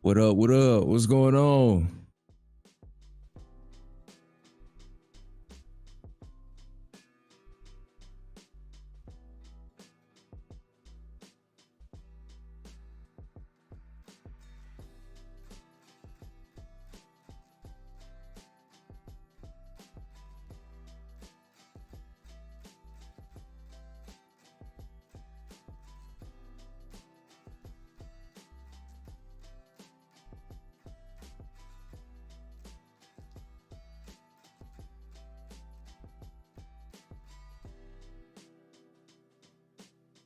What up? What up? What's going on?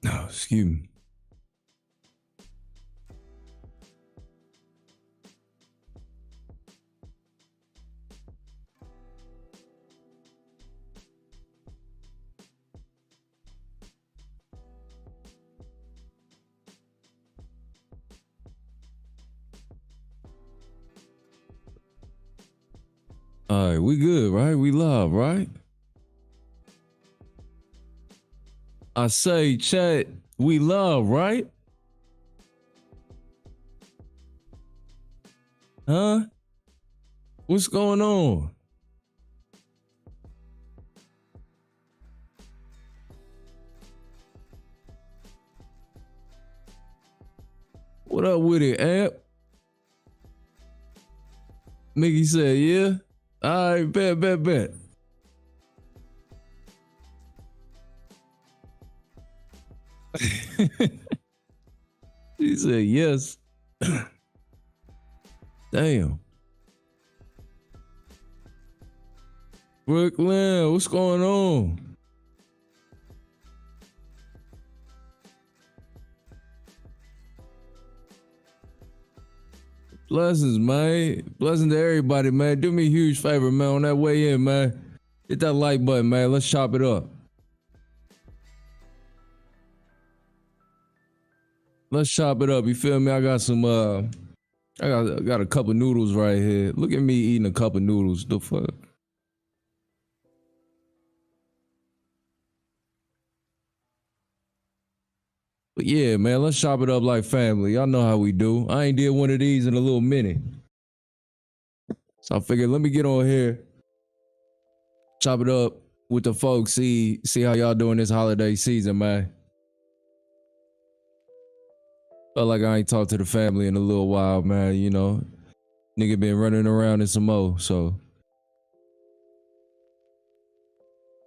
No, excuse me. All right, we good, right? We live, right? I say, chat, we love, right? Huh? What's going on? What up with it, Amp? Mickey said, yeah. All right, bet. He said, yes. Damn. Brooklyn, what's going on? Blessings, man. Blessings to everybody, man. Do me a huge favor, man. On that way in, man. Hit that like button, man. Let's chop it up. Let's chop it up. You feel me? I got some I got a cup of noodles right here. Look at me eating a cup of noodles. The fuck? But yeah, man, let's chop it up like family. Y'all know how we do. I ain't did one of these in a little minute. So I figured let me get on here, chop it up with the folks, see how y'all doing this holiday season, man. Felt like I ain't talked to the family in a little while, man, you know. Nigga been running around in some more, so.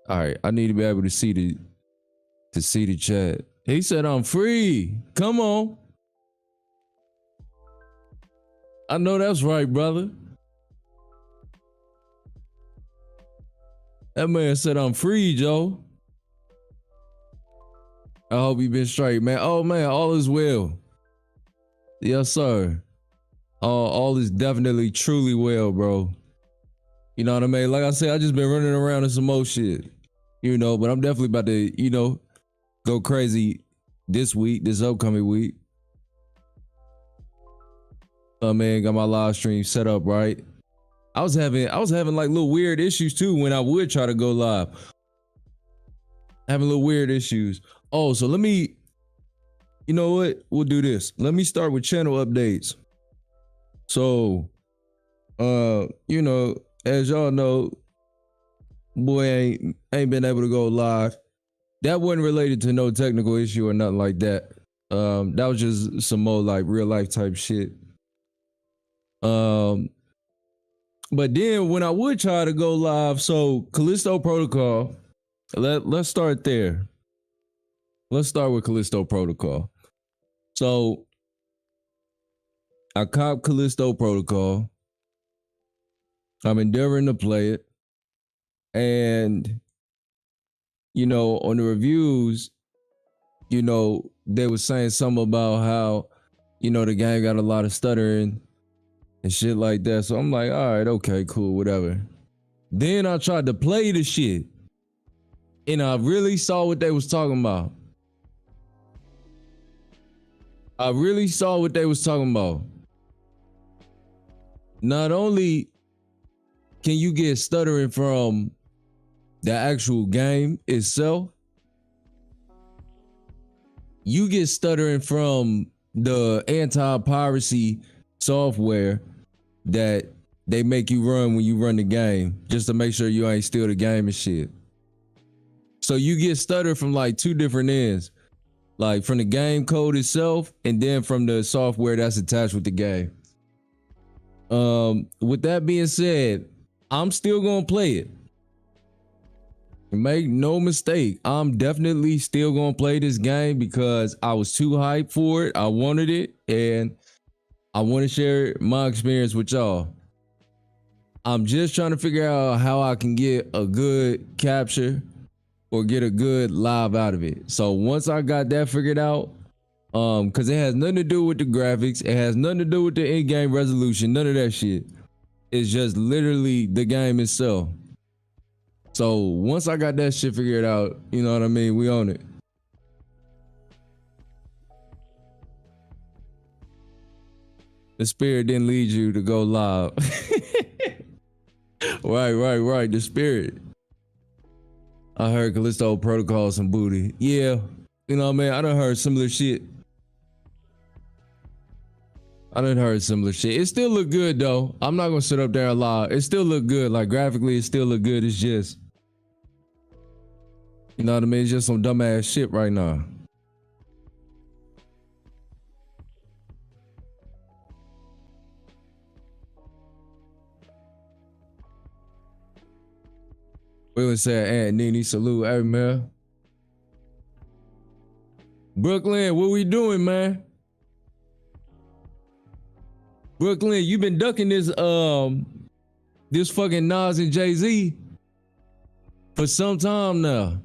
All right, I need to be able to see the chat. He said I'm free. Come on. I know that's right, brother. That man said I'm free, Joe. I hope you been straight, man. Oh man, all is well. Yes, sir. All is definitely truly well, bro. You know what I mean? Like I said, I just been running around in some more shit. You know, but I'm definitely about to, you know, go crazy this upcoming week. Man, got my live stream set up right. I was having like little weird issues too when I would try to go live. Having little weird issues. Oh, so let me, you know what? We'll do this. Let me start with channel updates. So, you know, as y'all know, boy ain't been able to go live. That wasn't related to no technical issue or nothing like that. That was just some more like real life type shit. But then when I would try to go live, so Callisto Protocol, let's start there. Let's start with Callisto Protocol. So I copped Callisto Protocol. I'm endeavoring to play it. And, you know, on the reviews, you know, they were saying something about how, you know, the game got a lot of stuttering and shit like that. So I'm like, all right, okay, cool, whatever. Then I tried to play the shit and I really saw what they was talking about. Not only can you get stuttering from the actual game itself, you get stuttering from the anti-piracy software that they make you run when you run the game, just to make sure you ain't steal the game and shit. So you get stutter from like two different ends, like from the game code itself and then from the software that's attached with the game. With that being said, I'm still gonna play it. Make no mistake, I'm definitely still gonna play this game because I was too hyped for it. I wanted it, and I want to share my experience with y'all. I'm just trying to figure out how I can get a good capture or get a good live out of it. So once I got that figured out, because it has nothing to do with the graphics, it has nothing to do with the in-game resolution, none of that shit. It's just literally the game itself. So once I got that shit figured out, you know what I mean, we own it. The spirit didn't lead you to go live. Right. The spirit. I heard Callisto Protocol some booty. Yeah, you know what I mean? I done heard similar shit. It still look good though. I'm not gonna sit up there and lie. It still look good. Like graphically, it still look good. It's just, you know what I mean? It's just some dumbass shit right now. We would say Aunt Nene salute. Hey man. Brooklyn, what we doing, man? Brooklyn, you been ducking this fucking Nas and Jay-Z for some time now.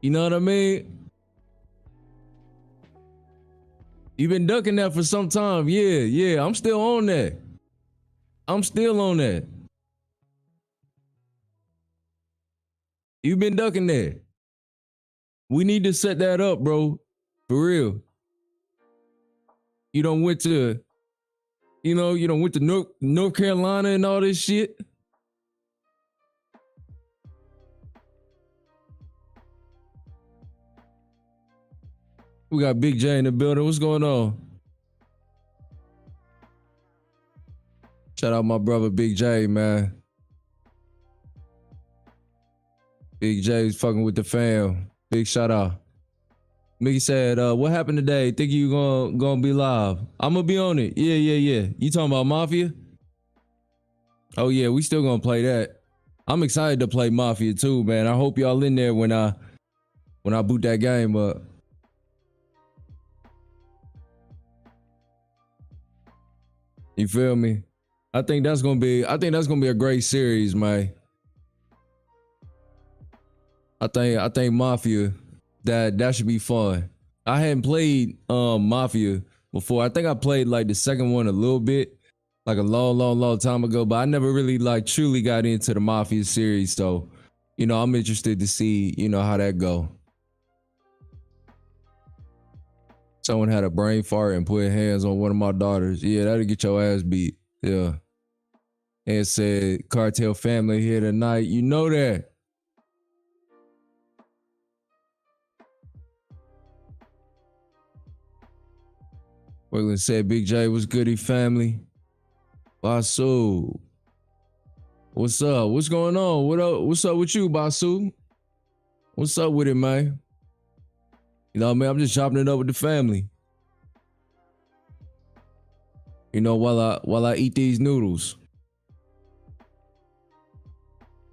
You know what I mean? You've been ducking that for some time. Yeah. I'm still on that. You've been ducking that. We need to set that up, bro. For real. You done went to North Carolina and all this shit. We got Big J in the building. What's going on? Shout out my brother Big J, man. Big J's fucking with the fam. Big shout out. Mickey said, what happened today? Think you gonna be live? I'm gonna be on it. Yeah. You talking about Mafia? Oh yeah, we still gonna play that. I'm excited to play Mafia too, man. I hope y'all in there when I boot that game up. You feel me? I think that's gonna be a great series, man. I think Mafia, that should be fun. I hadn't played Mafia before. I think I played like the second one a little bit, like a long time ago, but I never really like truly got into the Mafia series. So, you know, I'm interested to see, you know, how that go. Someone had a brain fart and put hands on one of my daughters. Yeah, that'll get your ass beat. Yeah. And said, Cartel family here tonight. You know that. Wiggling said, Big J, what's goody family? Basu. What's up? What's going on? What's up with you, Basu? What's up with it, man? You know what I mean? I'm just chopping it up with the family. You know, while I eat these noodles.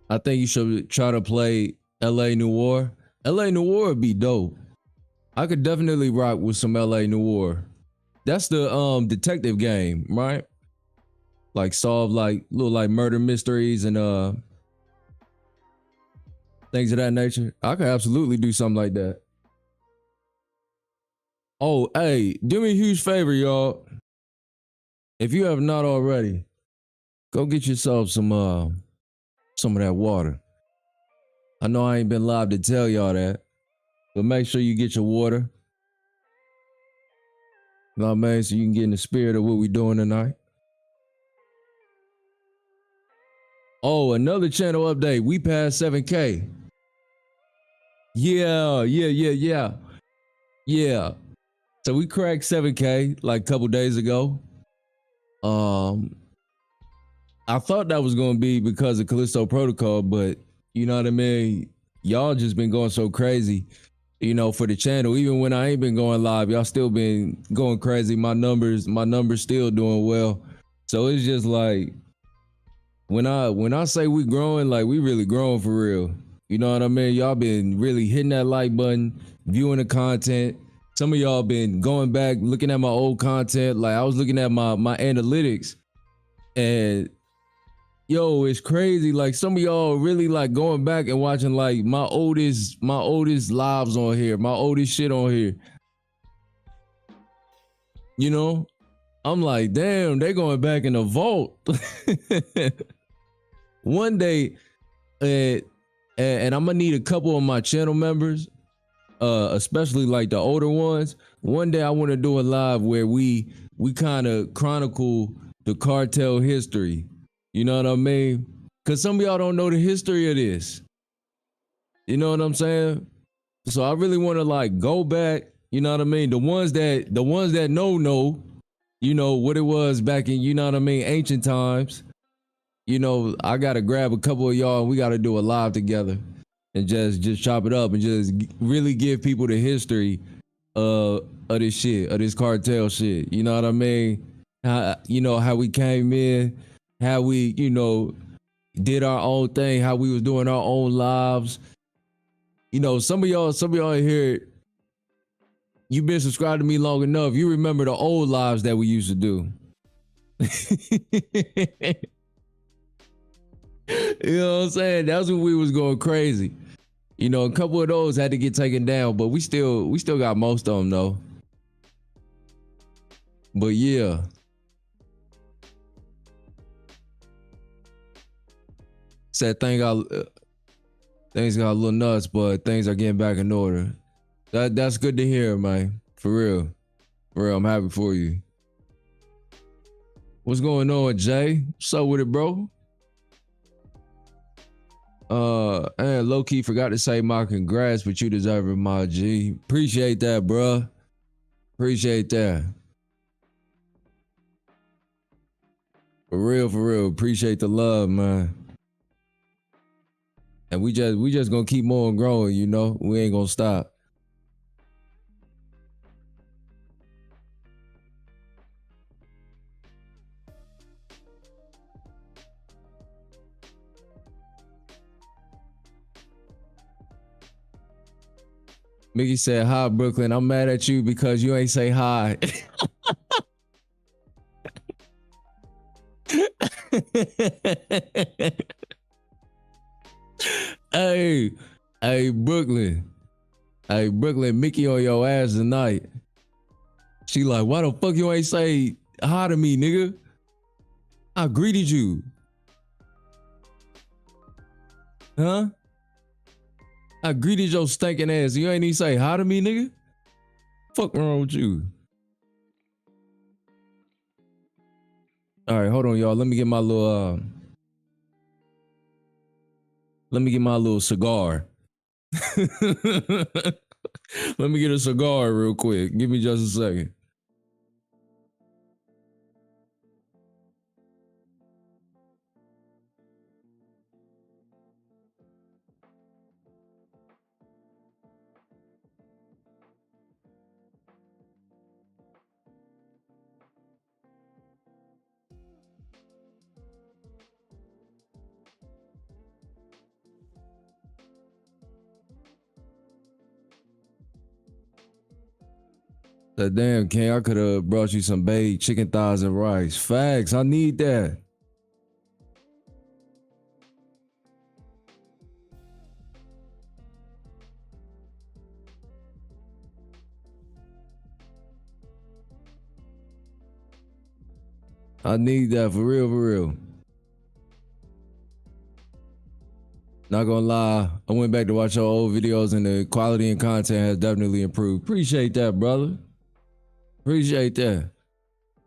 I think you should try to play LA Noire. LA Noire would be dope. I could definitely rock with some LA Noire. That's the detective game, right? Like solve like little like murder mysteries and things of that nature. I could absolutely do something like that. Oh, hey, do me a huge favor, y'all. If you have not already, go get yourself some of that water. I know I ain't been live to tell y'all that, but make sure you get your water. You know what I mean? So you can get in the spirit of what we doing tonight. Oh, another channel update. We passed 7K. Yeah. So we cracked 7K like a couple days ago. Um, I thought that was gonna be because of Callisto Protocol, but you know what I mean. Y'all just been going so crazy, for the channel. Even when I ain't been going live, y'all still been going crazy. My numbers still doing well. So it's just like when I say we growing, like we really growing for real. You know what I mean? Y'all been really hitting that like button, viewing the content. Some of y'all been going back, looking at my old content. Like I was looking at my analytics, and yo, it's crazy. Like some of y'all really like going back and watching like my oldest lives on here, my oldest shit on here. You know, I'm like, damn, they going back in the vault. One day, and I'm gonna need a couple of my channel members, especially like the older ones. One day I want to do a live where we kind of chronicle the cartel history. You know what I mean? Cause some of y'all don't know the history of this. You know what I'm saying? So I really want to like go back. You know what I mean? The ones that know, what it was back in, you know what I mean, ancient times. I gotta grab a couple of y'all and we gotta do a live together and just chop it up and just really give people the history of this shit, of this cartel shit. You know what I mean? How we came in, how we, did our own thing, how we was doing our own lives. Some of y'all here, you've been subscribed to me long enough. You remember the old lives that we used to do. You know what I'm saying? That's when we was going crazy. A couple of those had to get taken down, but we still got most of them though. But yeah. Said things got a little nuts, but things are getting back in order. That's good to hear, man. For real. For real, I'm happy for you. What's going on, Jay? What's up with it, bro? And low key forgot to say my congrats, but you deserve it, my G. Appreciate that, bro. Appreciate that. For real. Appreciate the love, man. And we just gonna keep on growing, We ain't gonna stop. Mickey said, hi, Brooklyn. I'm mad at you because you ain't say hi. Hey, Brooklyn. Hey, Brooklyn, Mickey on your ass tonight. She like, why the fuck you ain't say hi to me, nigga? I greeted you. Huh? I greeted your stinking ass. You ain't even say hi to me, nigga? Fuck wrong with you? All right, hold on, y'all. Let me get my little cigar. Let me get a cigar real quick. Give me just a second. That damn King, I could have brought you some baked chicken thighs and rice. Facts, I need that. I need that for real. Not gonna lie, I went back to watch your old videos and the quality and content has definitely improved. Appreciate that, brother. Appreciate that.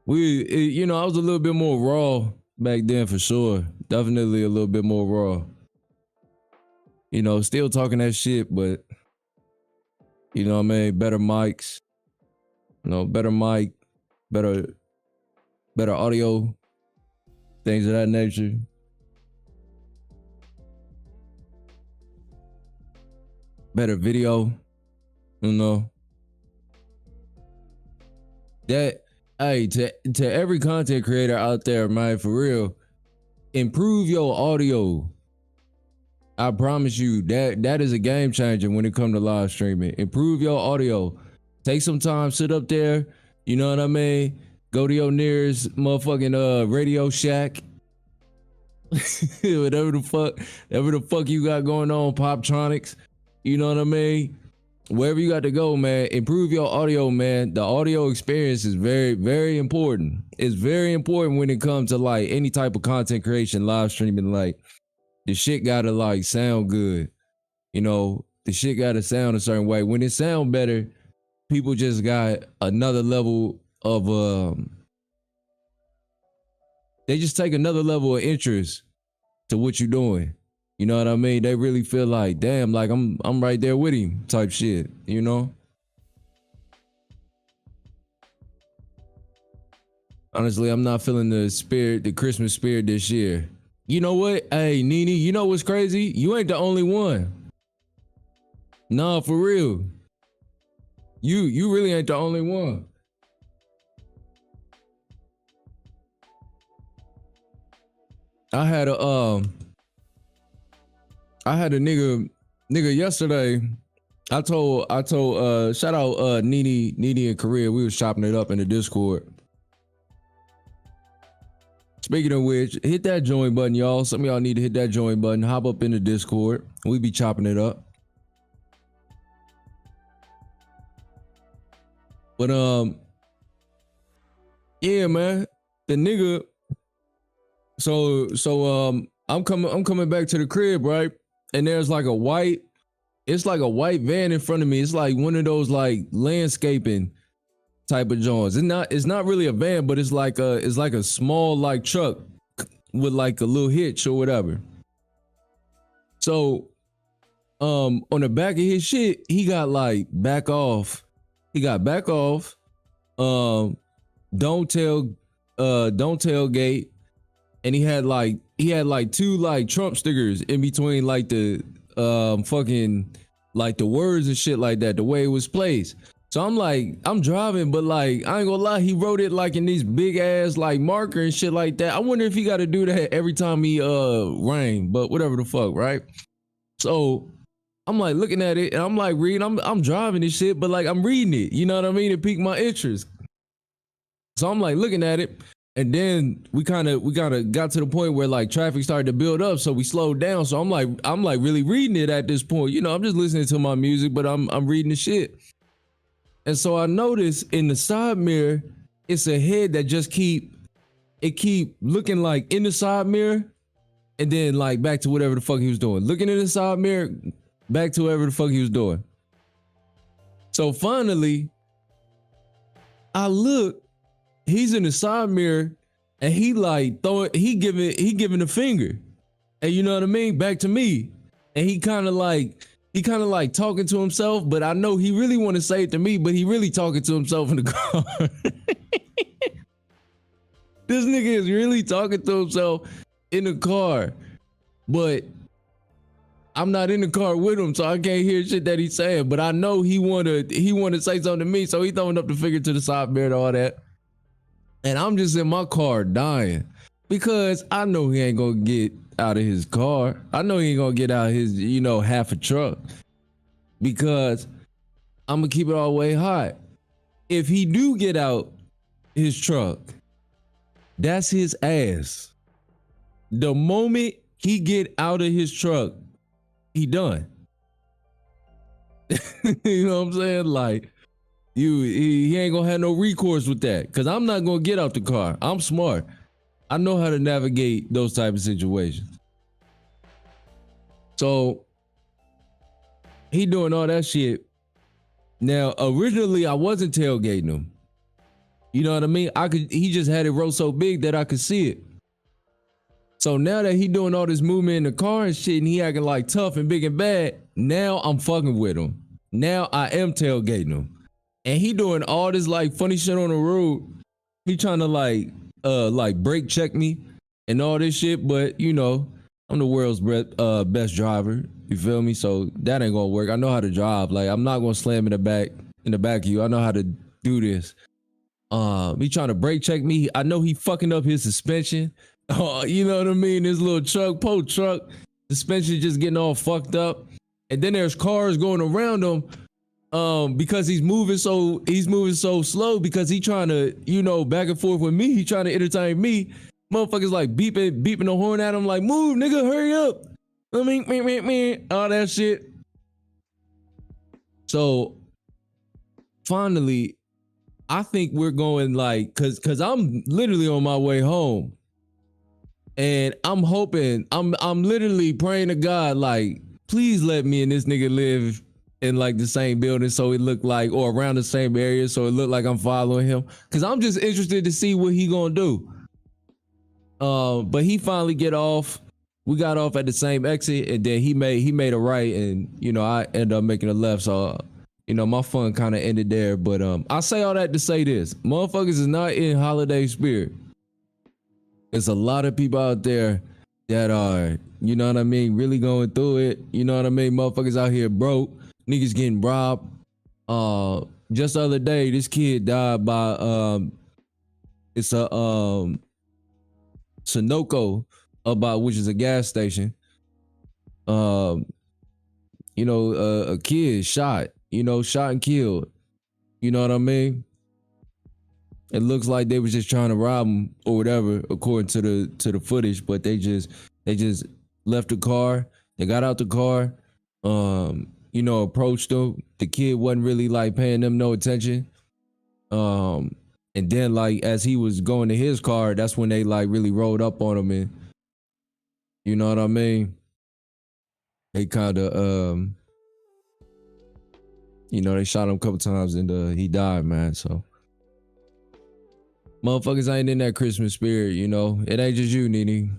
I was a little bit more raw back then for sure. Definitely a little bit more raw. Still talking that shit, but you know what I mean? Better mics. Better mic, better better audio, things of that nature. Better video, you know. That, hey, to every content creator out there, man, for real, improve your audio. I promise you that is a game changer when it comes to live streaming. Improve your audio. Take some time, sit up there, you know what I mean? Go to your nearest motherfucking Radio Shack. whatever the fuck you got going on, Poptronics. You know what I mean? Wherever you got to go, man, improve your audio, man. The audio experience is very, very important. It's very important when it comes to like any type of content creation, live streaming. Like, the shit gotta like sound good. You know, the shit gotta sound a certain way. When it sound better, people just got another level of they just take another level of interest to what you're doing. You know what I mean? They really feel like, damn, like I'm right there with him type shit, you know? Honestly, I'm not feeling the Christmas spirit this year. You know what? Hey, Nene, you know what's crazy? You ain't the only one. Nah, for real. You really ain't the only one. I had a nigga yesterday. I told shout out Nene and Korea. We was chopping it up in the Discord. Speaking of which, hit that join button, y'all. Some of y'all need to hit that join button. Hop up in the Discord. We be chopping it up. But yeah, man. The nigga. So I'm coming back to the crib, right? And there's like a white van in front of me. It's like one of those like landscaping type of joints. It's not really a van, but it's like a small like truck with like a little hitch or whatever. So on the back of his shit, he got like back off. He got back off. Don't tailgate. And he had like two like Trump stickers in between like the fucking like the words and shit like that, the way it was placed. So I'm driving, but like, I ain't gonna lie, he wrote it like in these big ass like marker and shit like that. I wonder if he got to do that every time he rang, but whatever the fuck, right? So I'm like looking at it and I'm like reading, I'm driving this shit, but like I'm reading it, you know what I mean? It piqued my interest. So I'm like looking at it, and then we kind of got to the point where like traffic started to build up, so we slowed down. So I'm like really reading it at this point. You know, I'm just listening to my music, but I'm reading the shit. And so I noticed in the side mirror, it's a head that just keep looking like in the side mirror, and then like back to whatever the fuck he was doing. Looking in the side mirror, back to whatever the fuck he was doing. So finally, I look, he's in the side mirror, and he like giving a finger, and you know what I mean, back to me, and he kind of like talking to himself, but I know he really want to say it to me, but he really talking to himself in the car. This nigga is really talking to himself in the car, but I'm not in the car with him, so I can't hear shit that he's saying. But I know he want to say something to me, so he throwing up the finger to the side mirror and all that. And I'm just in my car dying because I know he ain't gonna get out of his car. I know he ain't gonna get out of his, half a truck, because I'm gonna keep it all the way hot. If he do get out his truck, that's his ass. The moment he get out of his truck, he done. You know what I'm saying? Like, he ain't gonna have no recourse with that, because I'm not gonna get out the car. I'm smart. I know how to navigate those type of situations. So he doing all that shit. Now, originally I wasn't tailgating him. You know what I mean? He just had it roll so big that I could see it. So now that he doing all this movement in the car and shit, and he acting like tough and big and bad, now I'm fucking with him. Now I am tailgating him. And he doing all this like funny shit on the road. He trying to like like brake check me and all this shit, but you know, I'm the world's best driver. You feel me? So that ain't gonna work. I know how to drive. Like I'm not gonna slam in the back of you. I know how to do this. He trying to brake check me. I know he fucking up his suspension. You know what I mean? This little truck, suspension just getting all fucked up. And then there's cars going around him because he's moving so slow because he trying to, you know, back and forth with me. He trying to entertain me. Motherfuckers like beeping the horn at him like, move, nigga, hurry up. I mean, all that shit. So finally, I think we're going like, cause I'm literally on my way home. And I'm hoping, I'm literally praying to God, like, please let me and this nigga live in like the same building so it looked like, or around the same area so it looked like I'm following him. Cause I'm just interested to see what he gonna do. But he finally get off. We got off at the same exit, and then he made a right, and you know I ended up making a left. So you know my fun kind of ended there. But I say all that to say this: motherfuckers is not in holiday spirit. There's a lot of people out there that are, you know what I mean, really going through it. You know what I mean? Motherfuckers out here broke, niggas getting robbed. Just the other day, this kid died by it's a Sunoco, which is a gas station. You know, a kid shot and killed. You know what I mean? It looks like they was just trying to rob him or whatever, according to the footage. But they just left the car. They got out the car. You know, approached him. The kid wasn't really like paying them no attention. And then like as he was going to his car, that's when they like really rolled up on him, and you know what I mean? They kind of you know, they shot him a couple times and he died, man. So motherfuckers ain't in that Christmas spirit, you know. It ain't just you, Nene.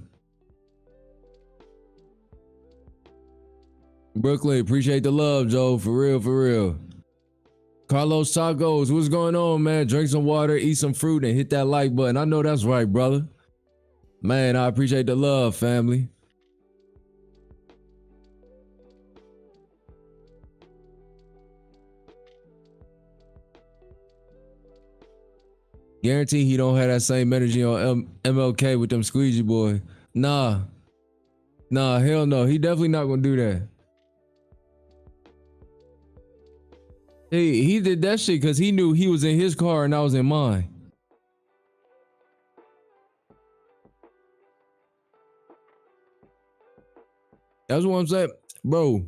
Brooklyn, appreciate the love, Joe. For real. Carlos Tacos, what's going on, man? Drink some water, eat some fruit, and hit that like button. I know that's right, brother. Man, I appreciate the love, family. Guarantee he don't have that same energy on MLK with them squeegee boy. Nah, hell no. He definitely not gonna do that. He did that shit because he knew he was in his car and I was in mine. That's what I'm saying. Bro,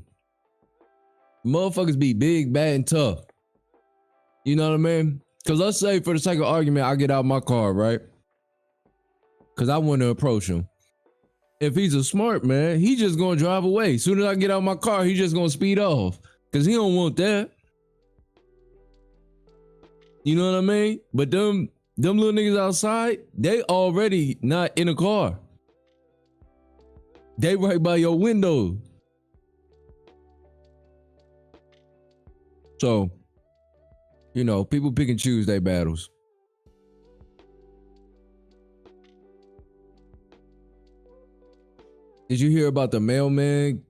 motherfuckers be big, bad, and tough. You know what I mean? Because let's say for the sake of argument, I get out my car, right? Because I want to approach him. If he's a smart man, he just going to drive away. As soon as I get out my car, he just going to speed off. Because he don't want that. You know what I mean? But them little niggas outside, they already not in a car. They right by your window. So, you know, people pick and choose their battles. Did you hear about the mailman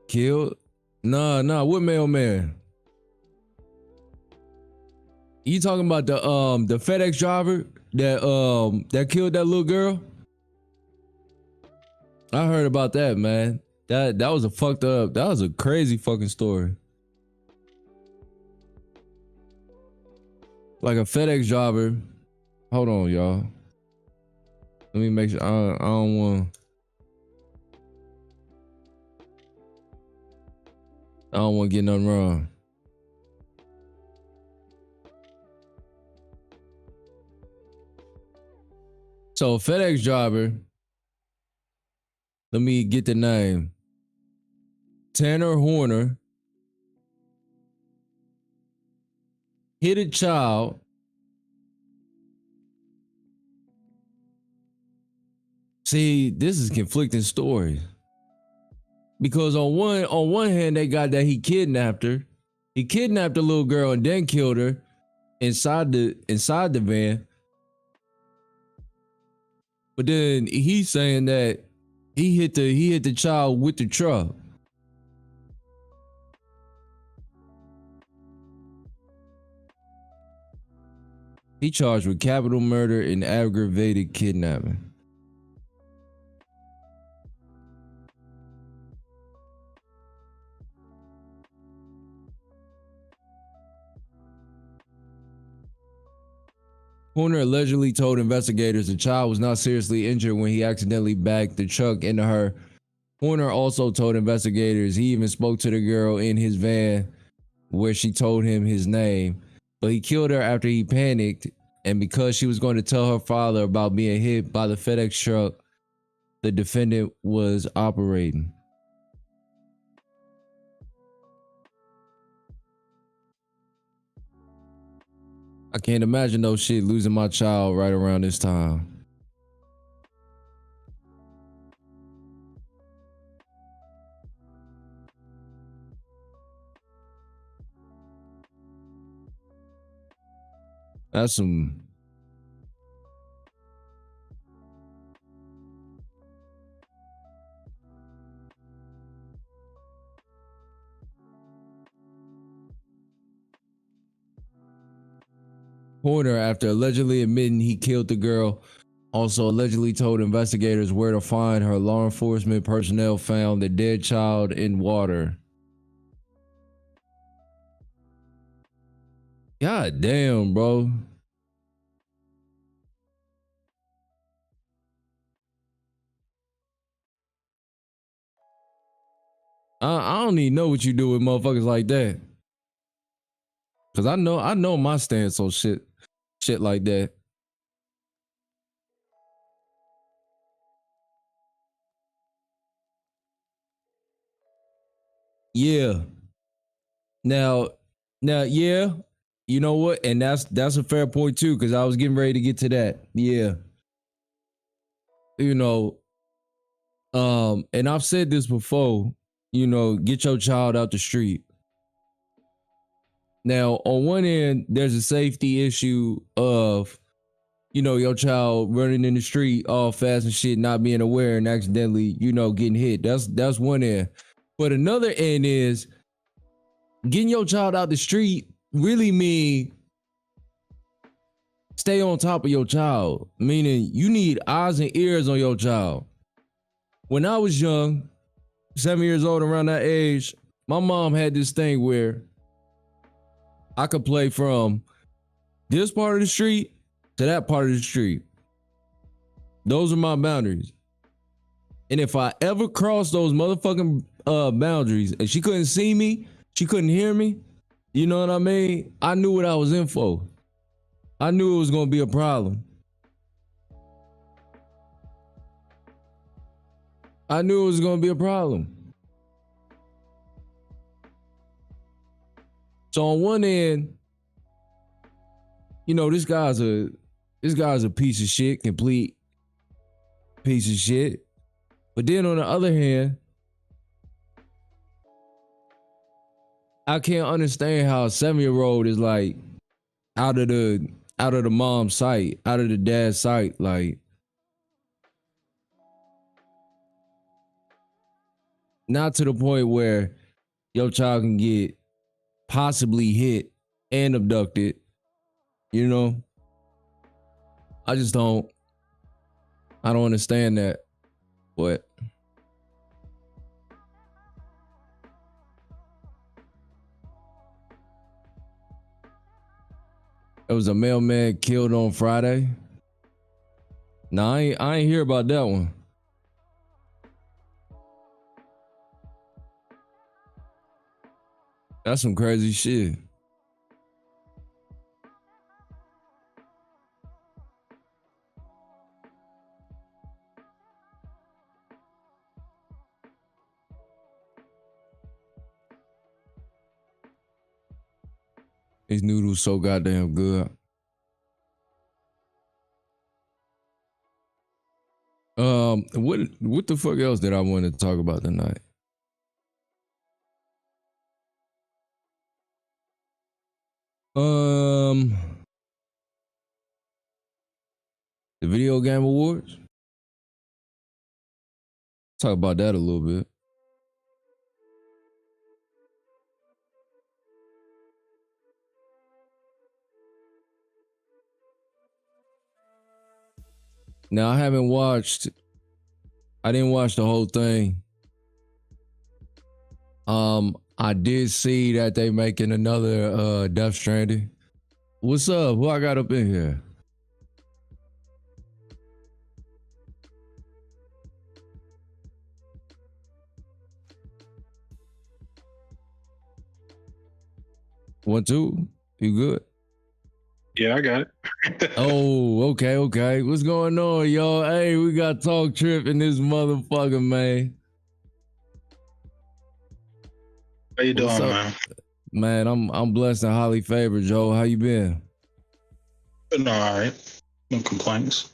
killed? Nah, what mailman? You talking about the FedEx driver that killed that little girl? I heard about that, man. That was that was a crazy fucking story. Like a FedEx driver. Hold on, y'all. Let me make sure I don't want to get nothing wrong. So FedEx driver, let me get the name. Tanner Horner hit a child See, this is conflicting stories. Because on one hand, they got that he kidnapped her. He kidnapped a little girl and then killed her inside the van. But then he's saying that he hit the child with the truck. He charged with capital murder and aggravated kidnapping. Horner allegedly told investigators the child was not seriously injured when he accidentally backed the truck into her. Horner also told investigators he even spoke to the girl in his van where she told him his name, but he killed her after he panicked and because she was going to tell her father about being hit by the FedEx truck the defendant was operating. I can't imagine no shit losing my child right around this time. That's some. Horner, after allegedly admitting he killed the girl, also allegedly told investigators where to find her. Law enforcement personnel found the dead child in water. God damn, bro. I don't even know what you do with motherfuckers like that. Cause I know my stance on shit like that. Yeah. Now, yeah, you know what? And that's a fair point too, because I was getting ready to get to that. Yeah. You know, and I've said this before, get your child out the street. Now, on one end, there's a safety issue of, your child running in the street all fast and shit, not being aware and accidentally, getting hit. That's one end. But another end is getting your child out the street really mean stay on top of your child, meaning you need eyes and ears on your child. When I was young, 7 years old, around that age, my mom had this thing where I could play from this part of the street to that part of the street. Those are my boundaries. And if I ever crossed those motherfucking boundaries and she couldn't see me, she couldn't hear me, you know what I mean? I knew what I was in for. I knew it was going to be a problem. I knew it was going to be a problem. So on one end, this guy's a piece of shit, complete piece of shit. But then on the other hand, I can't understand how a 7-year-old is like out of the mom's sight, out of the dad's sight, like not to the point where your child can get possibly hit and abducted. I just don't understand that. But there was a mailman killed on Friday. Nah, I ain't hear about that one. That's some crazy shit. These noodles so goddamn good. What the fuck else did I want to talk about tonight? The video game awards. Talk about that a little bit. Now I didn't watch the whole thing. I did see that they making another Death Stranding. What's up? Who I got up in here? One, two. You good? Yeah, I got it. Oh, okay. What's going on, y'all? Hey, we got Talk Trip in this motherfucker, man. How you doing, man? Man, I'm blessed and highly favored, Joe. How you been? Been all right. No complaints.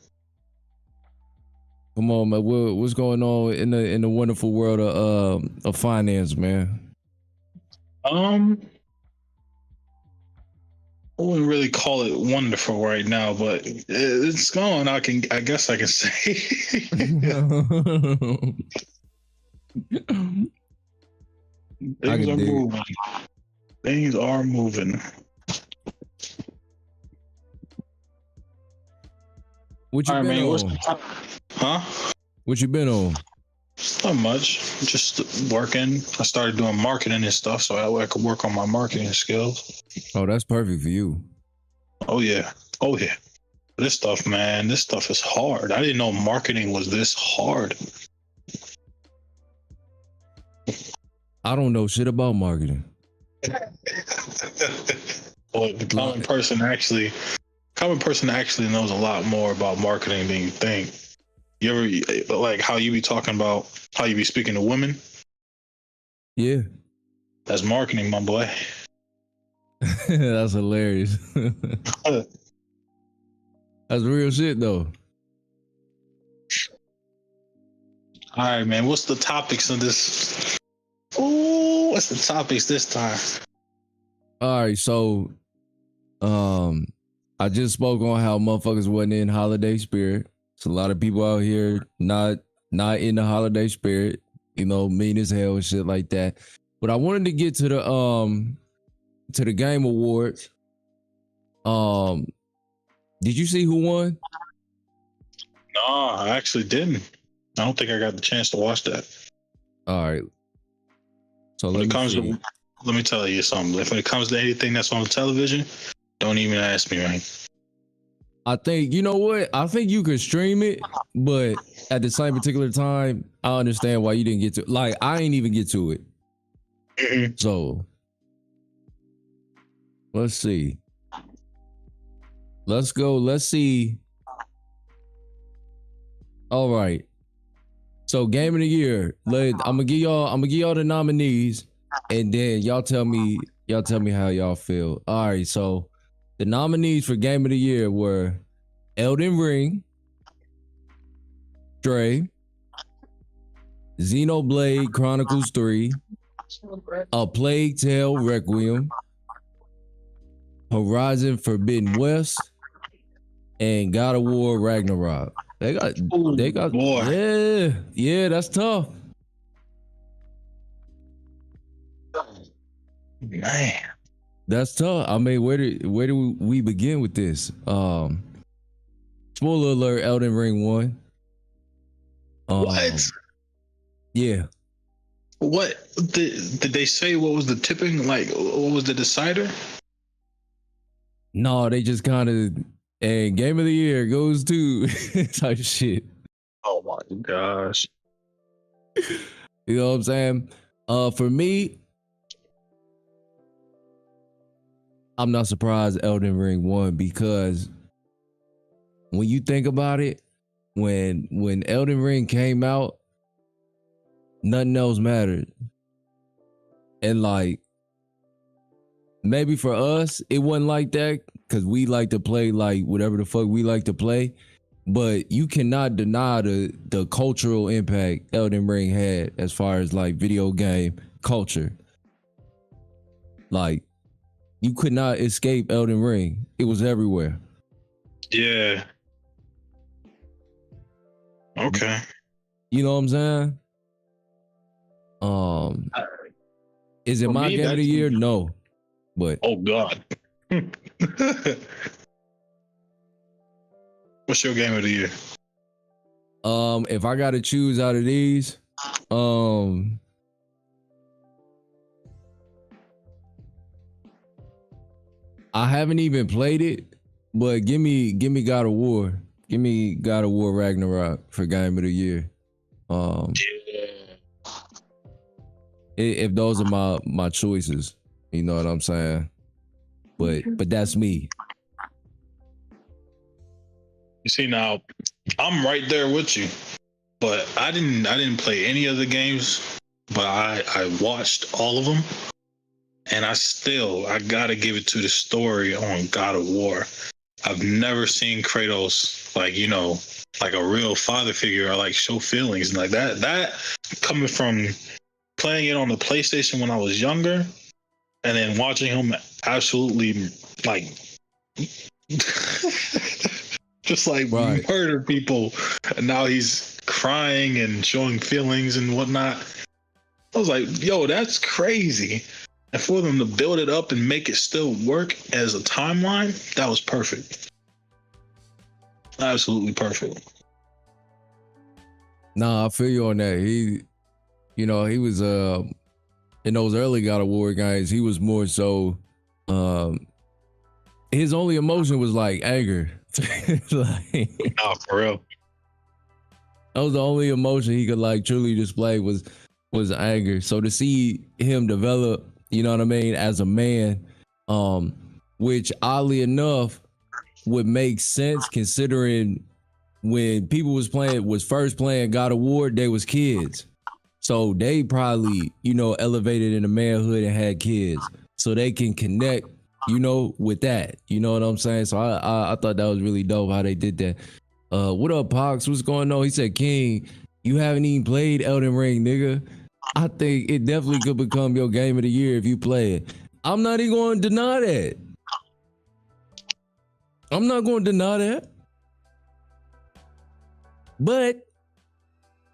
Come on, man. What's going on in the wonderful world of finance, man? I wouldn't really call it wonderful right now, but it's going. I guess I can say. Things are moving. Things are moving. What you been on? Huh? What you been on? Not much. Just working. I started doing marketing and stuff, so I could work on my marketing skills. Oh, that's perfect for you. Oh yeah. This stuff, man. This stuff is hard. I didn't know marketing was this hard. I don't know shit about marketing. Well, the common person actually knows a lot more about marketing than you think. You ever like how you be talking about how you be speaking to women? Yeah. That's marketing, my boy. That's hilarious. That's real shit though. All right, man. What's the topics of this? Oh, what's the topics this time? All right, so I just spoke on how motherfuckers wasn't in holiday spirit. It's a lot of people out here not in the holiday spirit, you know, mean as hell and shit like that. But I wanted to get to the Game Awards. Did you see who won? No, I actually didn't. I don't think I got the chance to watch that. All right. So let me tell you something. If it comes to anything that's on television, don't even ask me, man. I think, you know what? I think you could stream it, but at the same particular time, I understand why you didn't get to it. Like, I ain't even get to it. Mm-hmm. So, let's see. Let's go. Let's see. All right. So, Game of the Year. I'm gonna give y'all the nominees, and then y'all tell me how y'all feel. All right. So, the nominees for Game of the Year were Elden Ring, Stray, Xenoblade Chronicles 3, A Plague Tale Requiem, Horizon Forbidden West, and God of War Ragnarok. They got boy. Yeah, that's tough. Man. That's tough. I mean, where do we begin with this? Spoiler alert, Elden Ring won. What? Yeah. What did they say? What was the tipping? Like, what was the decider? No, they just kind of, and Game of the Year goes to type shit. Oh my gosh. You know what I'm saying? For me, I'm not surprised Elden Ring won, because when you think about it, when Elden Ring came out, nothing else mattered. And like, maybe for us, it wasn't like that because we like to play like whatever the fuck we like to play. But you cannot deny the cultural impact Elden Ring had as far as like video game culture. Like, you could not escape Elden Ring. It was everywhere. Yeah. Okay. You know what I'm saying? Um, is it For my me, game of the that's year? No, but oh god. What's your game of the year? if I got to choose out of these, I haven't even played it, but give me God of War. Give me God of War Ragnarok for game of the year. If those are my choices, you know what I'm saying? But that's me. You see now, I'm right there with you, but I didn't play any of the games, but I watched all of them, and I gotta give it to the story on God of War. I've never seen Kratos like a real father figure or like show feelings like that. That coming from playing it on the PlayStation when I was younger, and then watching him absolutely like just like Right. murder people, and now he's crying and showing feelings and whatnot. I was like, yo, that's crazy. And for them to build it up and make it still work as a timeline, that was perfect. Absolutely perfect. Nah, I feel you on that. He was in those early God of War games, he was more so his only emotion was like anger. Like, Oh, for real. that was the only emotion he could like truly display was anger. So to see him develop, you know what I mean, as a man, which oddly enough would make sense considering when people was first playing God of War, they was kids. So they probably, elevated into manhood and had kids. So they can connect, with that. You know what I'm saying? So I thought that was really dope how they did that. What up, Pox? What's going on? He said, King, you haven't even played Elden Ring, nigga. I think it definitely could become your game of the year if you play it. I'm not even going to deny that. I'm not going to deny that. But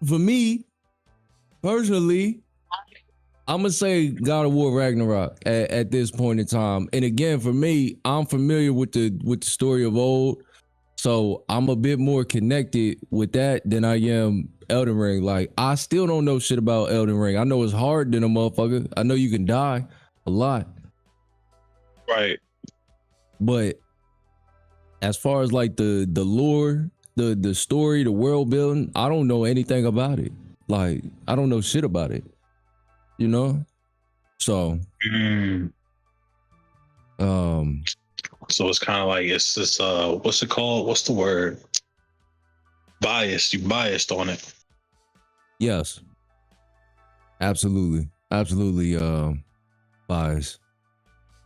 for me, personally, I'm going to say God of War Ragnarok at this point in time. And again, for me, I'm familiar with the story of old. So I'm a bit more connected with that than I am Elden Ring. Like, I still don't know shit about Elden Ring. I know it's hard than a motherfucker. I know you can die a lot. Right. But as far as like the lore, the story, the world building, I don't know anything about it. Like, I don't know shit about it. You know? So so it's kind of like it's this what's it called? What's the word? Biased. You biased on it. Yes. Absolutely. Biased.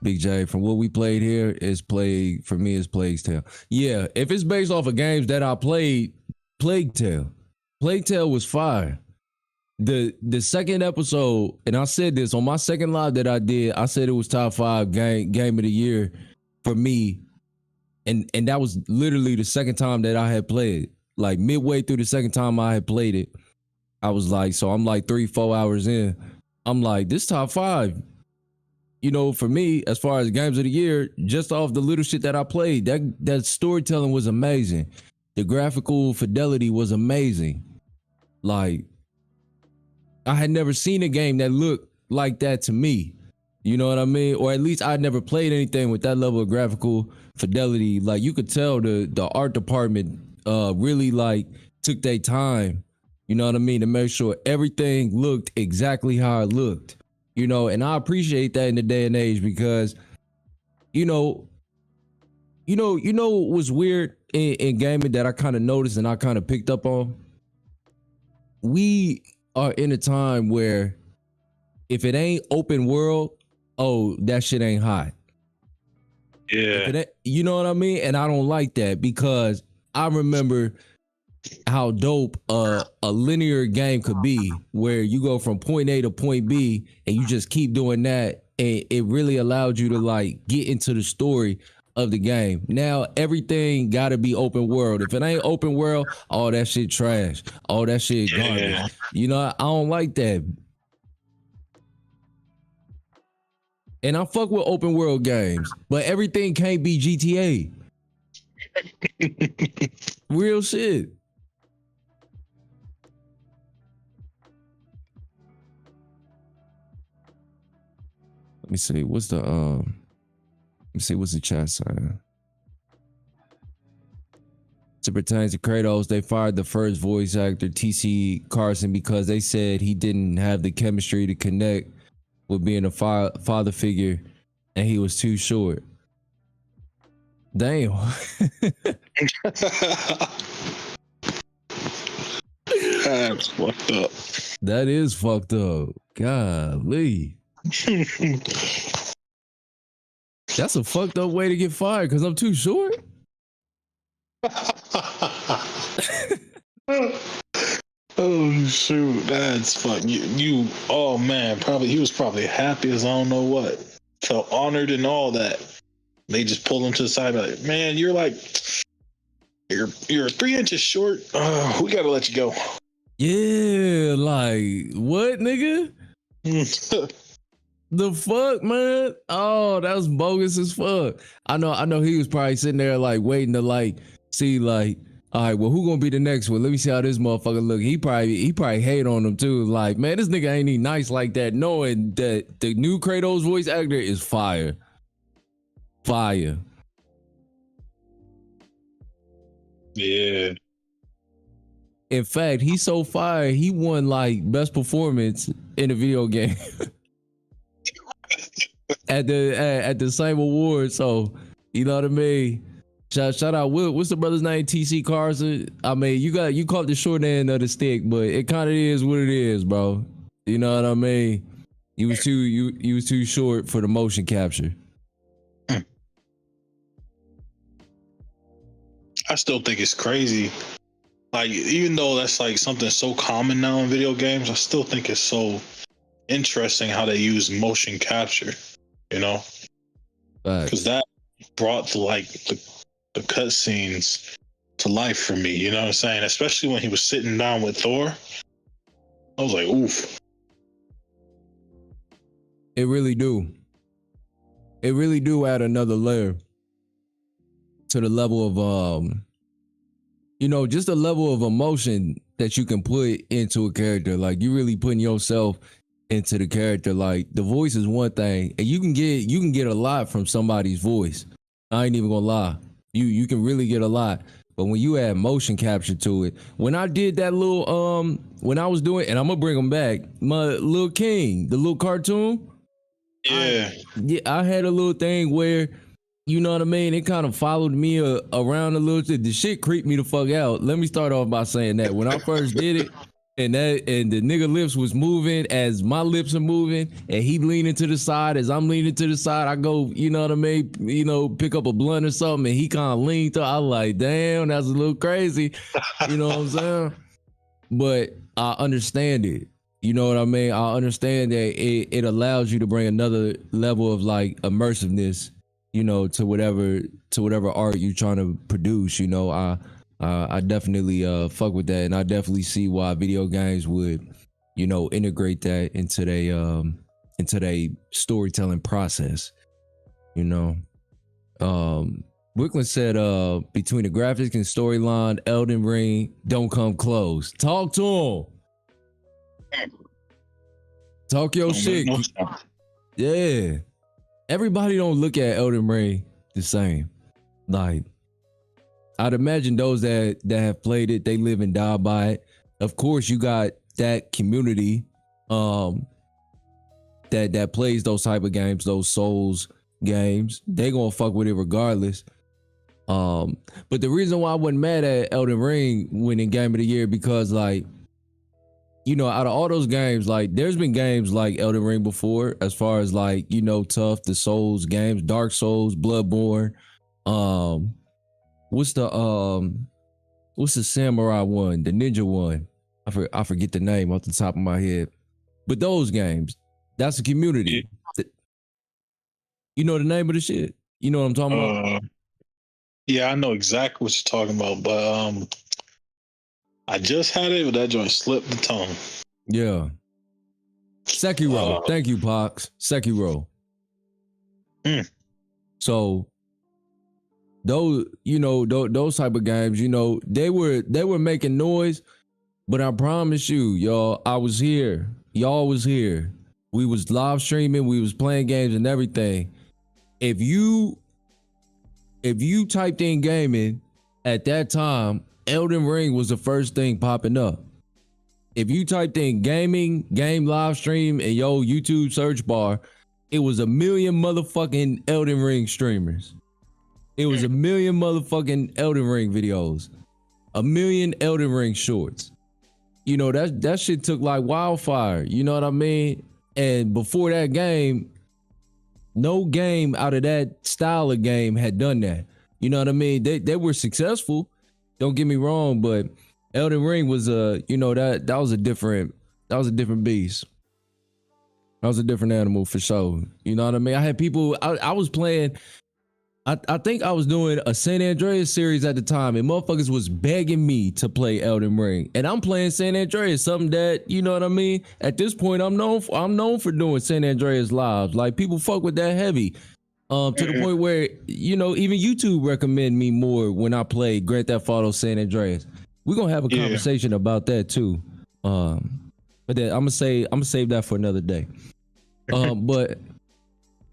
Big J, from what we played here, is for me is Plague Tale. Yeah, if it's based off of games that I played, Plague Tale was fire. The second episode, and I said this on my second live that I did, I said it was top 5 game of the year for me. And that was literally the second time that I had played it. Like midway through the second time I had played it, I was like, so I'm like 3-4 hours in. I'm like, this top 5. For me, as far as games of the year, just off the little shit that I played, that storytelling was amazing. The graphical fidelity was amazing. Like, I had never seen a game that looked like that to me. You know what I mean? Or at least I'd never played anything with that level of graphical fidelity. Like, you could tell the art department really like took their time, you know what I mean, to make sure everything looked exactly how it looked. And I appreciate that in the day and age because, what was weird in gaming that I kind of noticed and I kind of picked up on? We are in a time where if it ain't open world, oh, that shit ain't hot. Yeah. You know what I mean? And I don't like that because I remember how dope a linear game could be where you go from point A to point B and you just keep doing that, and it really allowed you to like get into the story of the game. Now everything gotta be open world. If it ain't open world, all that shit trash. All that shit garbage. I don't like that. And I fuck with open world games, but everything can't be GTA. Real shit. Let me see. What's the chat sign? As it pertains to Kratos, they fired the first voice actor, T.C. Carson, because they said he didn't have the chemistry to connect with being a father figure, and he was too short. Damn. That's fucked up. That is fucked up. Golly. That's a fucked up way to get fired because I'm too short. Oh shoot, that's fuck you. Oh man, he was probably happy as I don't know what. Felt honored and all that. They just pulled him to the side, like, man, you're 3 inches short. We gotta let you go. Yeah, like what, nigga? The fuck, man? Oh, that's bogus as fuck. I know he was probably sitting there like waiting to like see like, all right, well, who gonna be the next one? Let me see how this motherfucker look. He probably hate on him too. Like, man, this nigga ain't even nice like that, knowing that the new Kratos voice actor is fire. Fire. Yeah. In fact, he's so fire, he won like best performance in a video game. at the same award. So, you know what I mean? Shout out what's the brother's name? TC Carson. I mean, you caught the short end of the stick, but it kind of is what it is, bro. You know what I mean? You was too short for the motion capture. I still think it's crazy. Like, even though that's like something so common now in video games, I still think it's so interesting how they use motion capture, you know? Because that brought the cutscenes to life for me, you know what I'm saying? Especially when he was sitting down with Thor. I was like, oof. It really do. It really do add another layer to the level of just a level of emotion that you can put into a character. Like, you really putting yourself into the character. Like, the voice is one thing, and you can get a lot from somebody's voice. I ain't even gonna lie. You can really get a lot. But when you add motion capture to it, when I did that little when I was doing, and I'm gonna bring them back, my little King, the little cartoon. Yeah. I had a little thing where, you know what I mean, it kind of followed me around a little bit. The shit creeped me the fuck out. Let me start off by saying that when I first did it, and the nigga lips was moving as my lips are moving, and he leaning to the side as I'm leaning to the side. I go, you know what I mean, pick up a blunt or something, and he kind of leaned to. I was like, damn, that's a little crazy. You know what I'm saying? But I understand it. You know what I mean? I understand that it allows you to bring another level of like immersiveness, to whatever art you're trying to produce. I definitely fuck with that, and I definitely see why video games would, integrate that into their storytelling process. Wickland said, between the graphics and storyline, Elden Ring don't come close. Talk to him. Talk your shit. Yeah. Everybody don't look at Elden Ring the same. Like, I'd imagine those that have played it, they live and die by it. Of course, you got that community that plays those type of games, those Souls games. They gonna fuck with it regardless. But the reason why I wasn't mad at Elden Ring winning Game of the Year, because like, out of all those games, like, there's been games like Elden Ring before, as far as like, tough, the Souls games, Dark Souls, Bloodborne. What's the samurai one, the ninja one? I forget the name off the top of my head. But those games, that's a community. You know the name of the shit? You know what I'm talking about? Yeah, I know exactly what you're talking about, but I just had it, but that joint slipped the tongue. Yeah. Sekiro. Thank you, Pox. Sekiro. So those, those type of games, they were making noise, but I promise you, y'all, I was here. Y'all was here. We was live streaming, we was playing games and everything. If you typed in gaming at that time, Elden Ring was the first thing popping up. If you typed in gaming, game live stream in your YouTube search bar, it was a million motherfucking Elden Ring streamers. It was a million motherfucking Elden Ring videos. A million Elden Ring shorts. That shit took like wildfire. You know what I mean? And before that game, no game out of that style of game had done that. You know what I mean? They were successful. Don't get me wrong, but Elden Ring was that was a different beast. That was a different animal for sure. You know what I mean? I had people, I was playing, I think I was doing a San Andreas series at the time, and motherfuckers was begging me to play Elden Ring. And I'm playing San Andreas, something that, you know what I mean? At this point, I'm known for doing San Andreas lives. Like, people fuck with that heavy. To the point where, even YouTube recommend me more when I play Grand Theft Auto San Andreas. We're gonna have a conversation about that too. But then I'm gonna save that for another day. But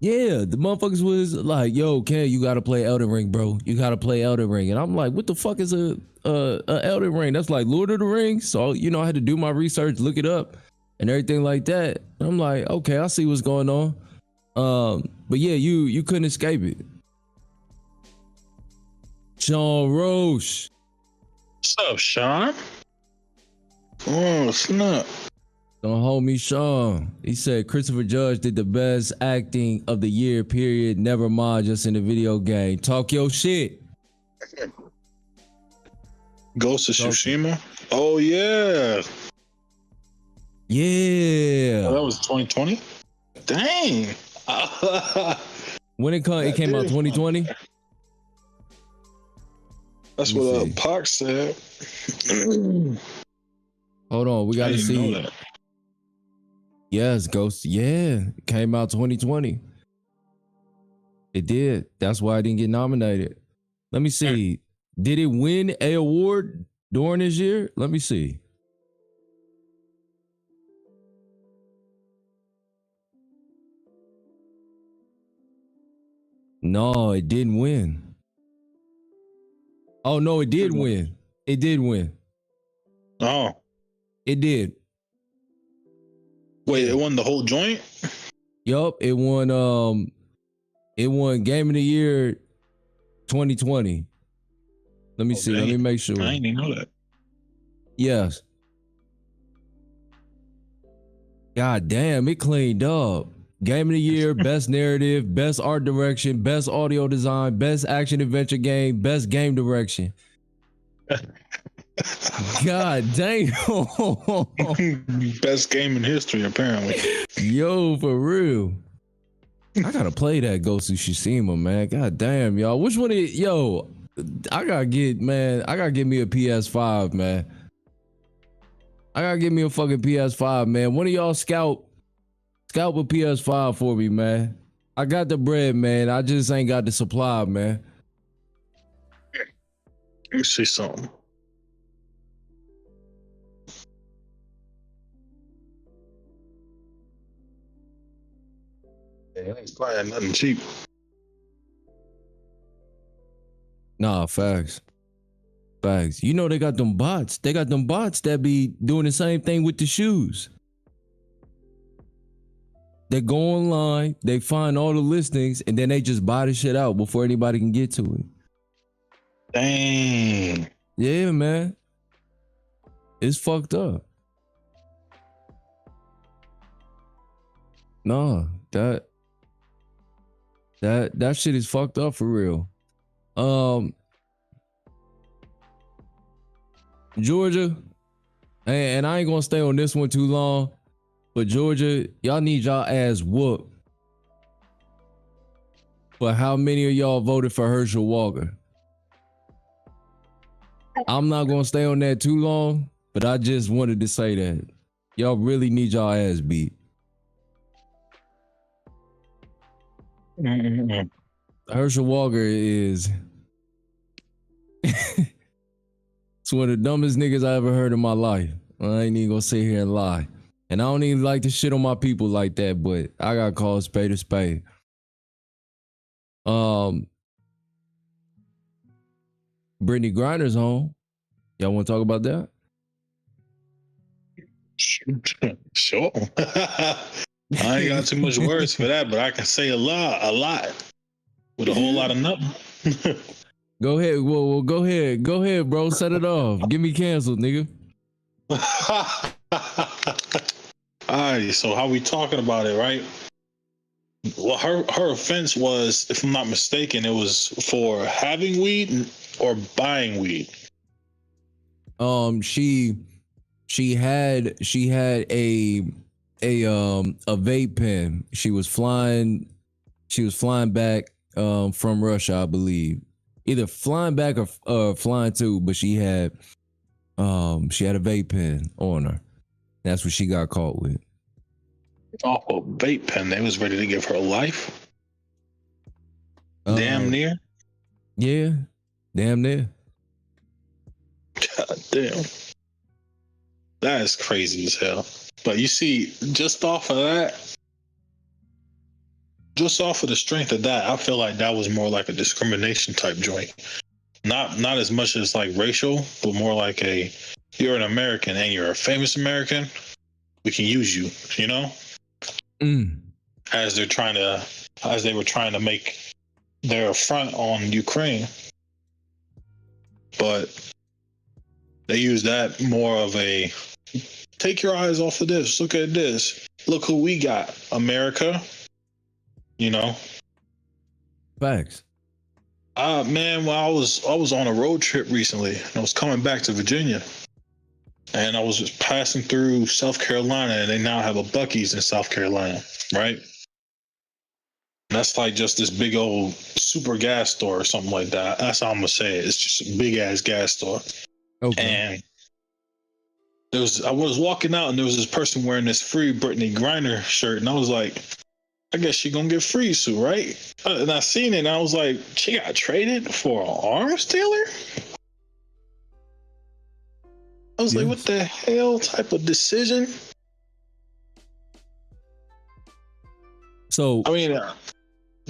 yeah, the motherfuckers was like, "Yo, Ken, you gotta play Elden Ring, bro. You gotta play Elden Ring." And I'm like, "What the fuck is a Elden Ring? That's like Lord of the Rings." So I had to do my research, look it up, and everything like that. I'm like, okay, I see what's going on. But yeah, you couldn't escape it. Sean Roche. What's up, Sean? Oh, snap. Don't hold me, Sean. He said Christopher Judge did the best acting of the year, period. Never mind, just in the video game. Talk your shit. Ghost of Tsushima? Oh, yeah. Yeah. Oh, that was 2020? Dang. When it came out 2020? That's what Pac said. Hold on, we gotta see. Yes, Ghost. Yeah, it came out 2020. It did. That's why I didn't get nominated. Let me see. Did it win a award during this year? Let me see. No, it didn't win. Oh no, it did win. It did win. Oh. It did. Wait, it won the whole joint? Yup, it won Game of the Year 2020. Let me see. Dang. Let me make sure. I didn't even know that. Yes. God damn, it cleaned up. Game of the Year, best narrative, best art direction, best audio design, best action adventure game, best game direction. God damn. Best game in history, apparently. Yo, for real. I gotta play that Ghost of Tsushima, man. God damn, y'all. Which one is, I gotta get me a PS5, man. I gotta get me a fucking PS5, man. One of y'all scout a PS5 for me, man. I got the bread, man. I just ain't got the supply, man. Let me see something. Yeah, I ain't buying nothing cheap. Nah, facts. Facts. You know they got them bots. They got them bots that be doing the same thing with the shoes. They go online, they find all the listings, and then they just buy the shit out before anybody can get to it. Dang. Yeah, man. It's fucked up. Nah, that shit is fucked up for real. Georgia, and I ain't gonna stay on this one too long, but Georgia, y'all need y'all ass whooped for how many of y'all voted for Herschel Walker. I'm not gonna stay on that too long, but I just wanted to say that y'all really need y'all ass beat. Mm-mm-mm. Herschel Walker is it's one of the dumbest niggas I ever heard in my life. I ain't even gonna sit here and lie. And I don't even like to shit on my people like that, but I gotta call a spade a spade. Britney Griner's home. Y'all want to talk about that? Sure. I ain't got too much words for that, but I can say a lot, with a whole lot of nothing. Go ahead. Well, go ahead. Go ahead, bro. Set it off. Get me canceled, nigga. Alright, so how we talking about it, right? Well, her offense was, if I'm not mistaken, it was for having weed or buying weed. She had a vape pen. She was flying back from Russia, I believe. Either flying back or flying to, but she had a vape pen on her. That's what she got caught with. Off a vape pen, they was ready to give her life. Damn near. Yeah, damn near. God damn. That is crazy as hell. But you see, just off of the strength of that, I feel like that was more like a discrimination type joint. Not as much as like racial, but more like you're an American and you're a famous American, we can use you, you know? As they were trying to make their front on Ukraine. But they use that more of a take your eyes off of this. Look at this. Look who we got. America. You know? Facts. Man, well, I was on a road trip recently and I was coming back to Virginia. And I was just passing through South Carolina and they now have a Buc-ee's in South Carolina, right? And that's like just this big old super gas store or something like that. That's how I'm gonna say it. It's just a big ass gas store. Okay. And I was walking out and there was this person wearing this free Britney Griner shirt, and I was like, I guess she gonna get free soon, right? And I seen it and I was like, she got traded for an arms dealer? I was like, what the hell type of decision? So I mean,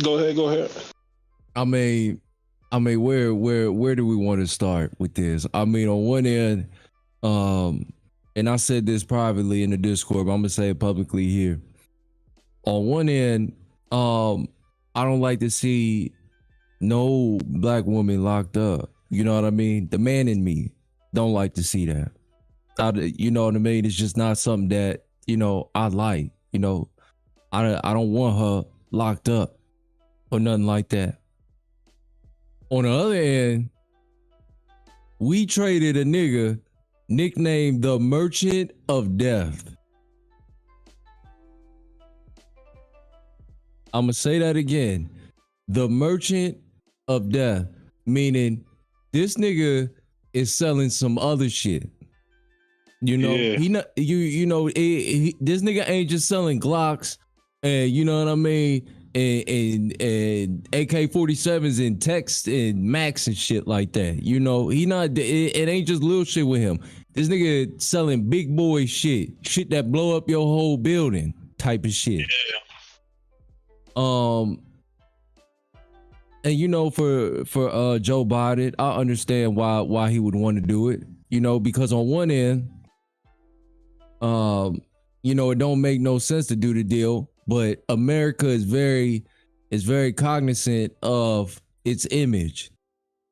go ahead. I mean, where do we want to start with this? I mean, on one end, and I said this privately in the Discord, but I'm gonna say it publicly here. On one end, I don't like to see no black woman locked up. You know what I mean? The man in me don't like to see that. You know what I mean? It's just not something that, you know, I like. You know, I don't want her locked up or nothing like that. On the other end, we traded a nigga nicknamed the Merchant of Death. I'm going to say that again. The Merchant of Death, meaning this nigga is selling some other shit. You know, he not this nigga ain't just selling Glocks and you know what I mean, and AK-47s and text and Max and shit like that. You know, it ain't just little shit with him. This nigga selling big boy shit that blow up your whole building type of shit. Yeah. And you know, for Joe Biden, I understand why he would want to do it. You know, because on one end, you know, it don't make no sense to do the deal, but America is very cognizant of its image.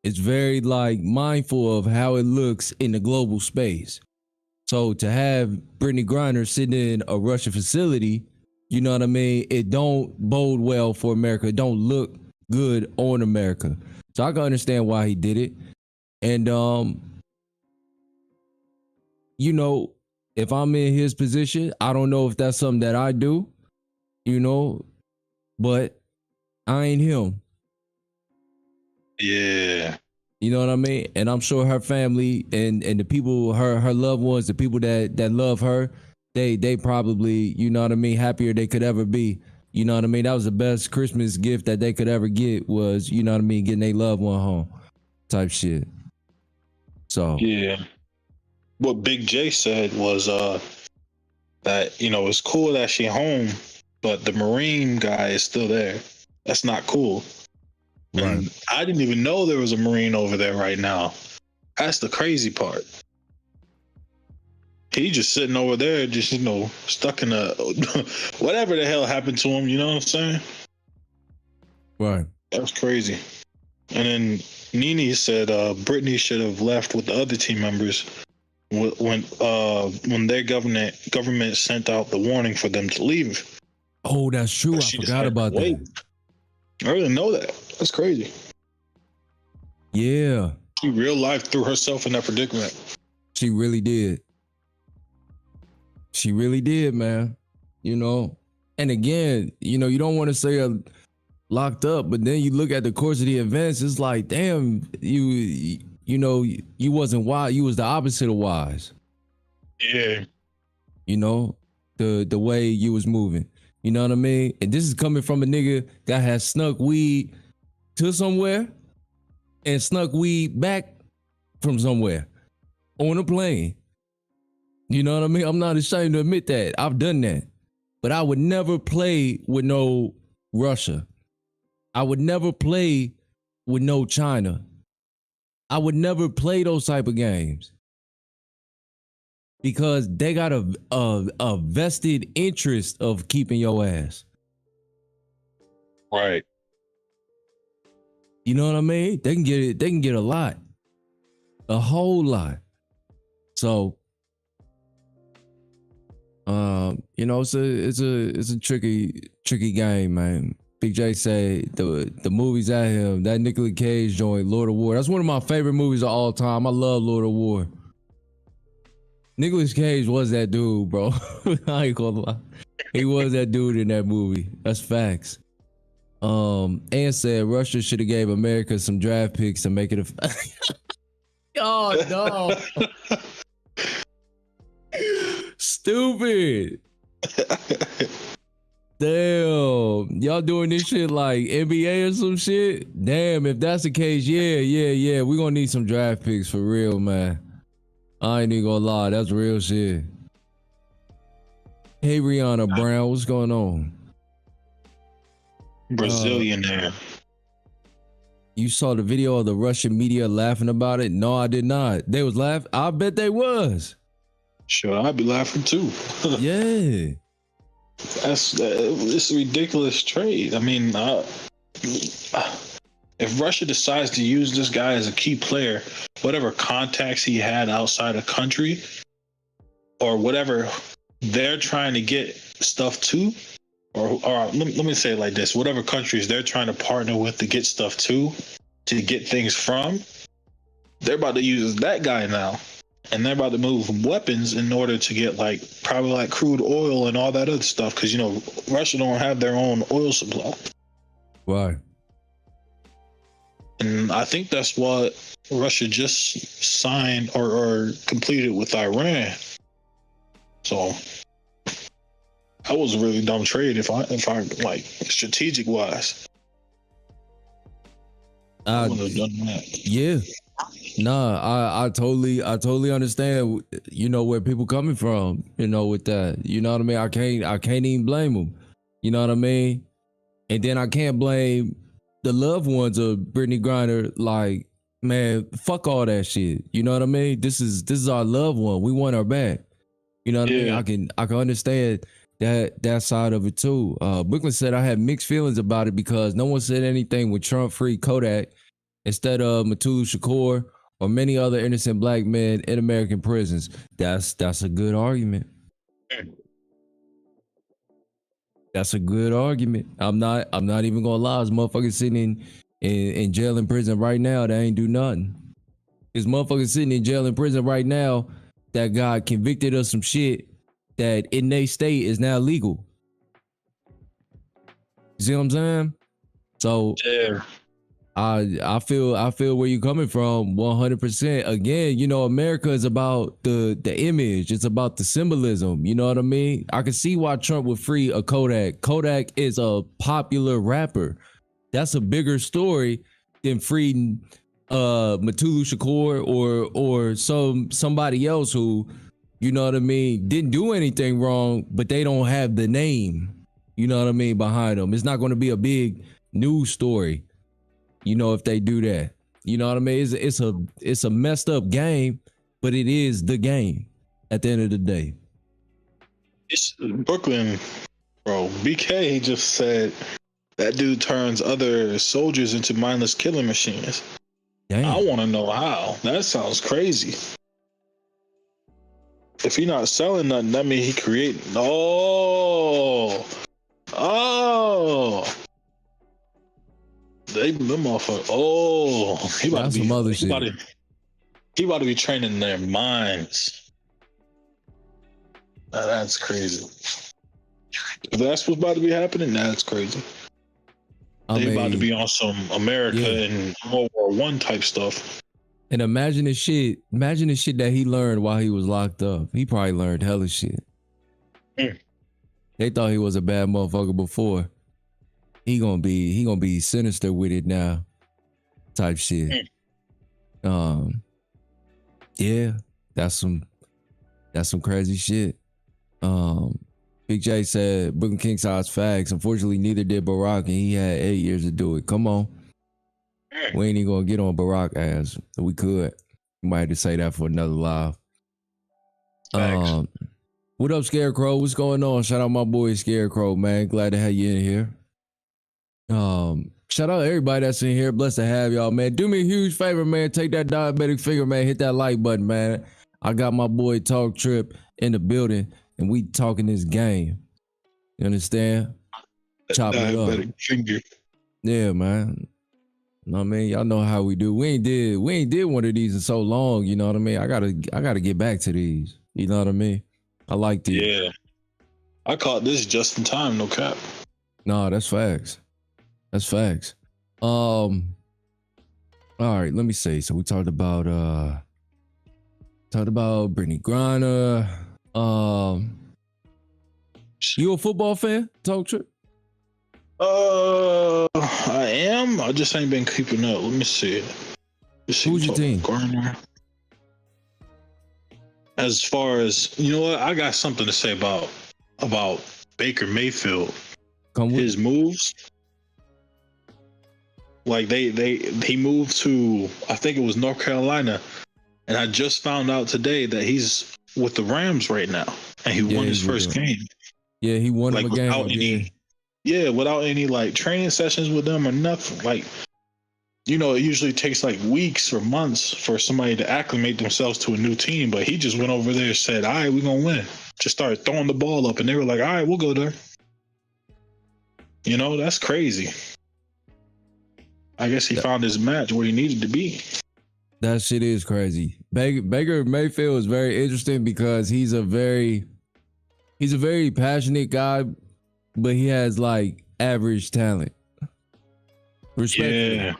It's very like mindful of how it looks in the global space. So to have Britney Griner sitting in a Russian facility, you know what I mean? It don't bode well for America. It don't look good on America. So I can understand why he did it. And you know, if I'm in his position, I don't know if that's something that I do, you know, but I ain't him. Yeah. You know what I mean? And I'm sure her family and the people, her loved ones, the people that love her, they probably, you know what I mean, happier they could ever be You know what I mean? That was the best Christmas gift that they could ever get was, you know what I mean, getting their loved one home type shit. So Yeah. What Big J said was that, you know, it's cool that she home, but the Marine guy is still there. That's not cool. right. And I didn't even know there was a Marine over there right now. That's the crazy part. He just sitting over there, just, you know, stuck in a whatever the hell happened to him, you know what I'm saying? Right. That's crazy. And then Nene said Britney should have left with the other team members when their government sent out the warning for them to leave. Oh, that's true. I She just forgot had to about wait. that. I didn't know that. That's crazy. Yeah. She real life threw herself in that predicament. She really did. She really did, man. You know, and again, you know, you don't want to say locked up, but then you look at the course of the events, it's like, damn, you know, you wasn't wise. You was the opposite of wise. Yeah. You know, the way you was moving. You know what I mean? And this is coming from a nigga that has snuck weed to somewhere and snuck weed back from somewhere on a plane. You know what I mean? I'm not ashamed to admit that. I've done that. But I would never play with no Russia. I would never play with no China. I would never play those type of games. Because they got a vested interest of keeping your ass. Right. You know what I mean? They can get it. They can get a lot, a whole lot. So, you know, it's a tricky game, man. Big J say the movies at him, that Nicolas Cage joint, Lord of War. That's one of my favorite movies of all time. I love Lord of War. Nicolas Cage was that dude, bro. I ain't gonna lie. He was that dude in that movie. That's facts. And said Russia should have gave America some draft picks to make it a oh no. Stupid. Damn. Y'all doing this shit like NBA or some shit? Damn, if that's the case, yeah. We're gonna need some draft picks for real, man. I ain't even gonna lie, that's real shit. Hey Rihanna Brown, what's going on? Brazilian there. You saw the video of the Russian media laughing about it? No, I did not. They was laughing. I bet they was. Sure, I'd be laughing too. Yeah. It's a ridiculous trade. I mean, if Russia decides to use this guy as a key player, whatever contacts he had outside the country, or whatever they're trying to get stuff to, or let me say it like this: whatever countries they're trying to partner with to get stuff to get things from, they're about to use that guy now. And they're about to move weapons in order to get probably like crude oil and all that other stuff. Cause you know, Russia don't have their own oil supply. Why? And I think that's what Russia just signed or completed with Iran. So that was a really dumb trade if I like strategic wise. I wouldn't have done that. Yeah. Nah, I totally understand, you know, where people coming from, you know, with that. You know what I mean? I can't even blame them. You know what I mean? And then I can't blame the loved ones of Britney Griner. Like, man, fuck all that shit. You know what I mean? This is our loved one. We want her back. You know what I mean? I can understand that side of it too. Brooklyn said I had mixed feelings about it because no one said anything with Trump free Kodak instead of Mutulu Shakur or many other innocent black men in American prisons. That's a good argument. That's a good argument. I'm not even gonna lie. This motherfucker sitting in jail in prison right now that ain't do nothing. This motherfucker sitting in jail in prison right now that got convicted of some shit that in their state is now legal. You see what I'm saying? So Yeah. I feel where you're coming from 100%. Again, you know, America is about the image. It's about the symbolism. You know what I mean? I can see why Trump would free a Kodak. Kodak is a popular rapper. That's a bigger story than freeing Matulu Shakur or somebody else who, you know what I mean, didn't do anything wrong, but they don't have the name, you know what I mean, behind them. It's not going to be a big news story, you know, if they do that. You know what I mean? It's a messed up game, but it is the game at the end of the day. It's Brooklyn, bro. BK just said that dude turns other soldiers into mindless killing machines. Damn. I want to know how. That sounds crazy. If he not selling nothing, that means he creating. Oh. They them motherfuckers. Oh, he about That's to be some other he shit. he about to be training their minds. Now, that's crazy. If that's what's about to be happening, that's crazy. They about to be on some America and World War I type stuff. And imagine the shit that he learned while he was locked up. He probably learned hella shit. They thought he was a bad motherfucker before. He gonna be sinister with it now, type shit. Yeah, that's some crazy shit. Big J said Brooklyn King size facts. Unfortunately, neither did Barack, and he had 8 years to do it. Come on. We ain't even gonna get on Barack ass. We could. We might have to say that for another live. Facts. What up, Scarecrow? What's going on? Shout out my boy Scarecrow, man. Glad to have you in here. Shout out everybody that's in here. Blessed to have y'all, man. Do me a huge favor, man. Take that diabetic finger, man. Hit that like button, man. I got my boy Talk Trip in the building, and we talking this game. You understand? Chop it up. Finger. Yeah, man. You know what I mean? Y'all know how we do. We ain't did one of these in so long, you know what I mean? I gotta get back to these. You know what I mean? I like these. Yeah. I caught this just in time, no cap. No, that's facts. That's facts. All right, let me see. So we talked about Britney Griner. You a football fan? Talk Trip? I am. I just ain't been keeping up. Let me see. Who's your team? Garner. As far as, you know what, I got something to say about Baker Mayfield. His moves. Like he moved to, I think it was North Carolina, and I just found out today that he's with the Rams right now, and he won his first game. Yeah, he won like him a game. Without any like training sessions with them or nothing. Like, you know, it usually takes like weeks or months for somebody to acclimate themselves to a new team, but he just went over there and said, all right, we're gonna win. Just started throwing the ball up, and they were like, all right, we'll go there. You know, that's crazy. I guess he found his match where he needed to be. That shit is crazy. Baker Mayfield is very interesting because he's a very passionate guy, but he has like average talent. Respectfully,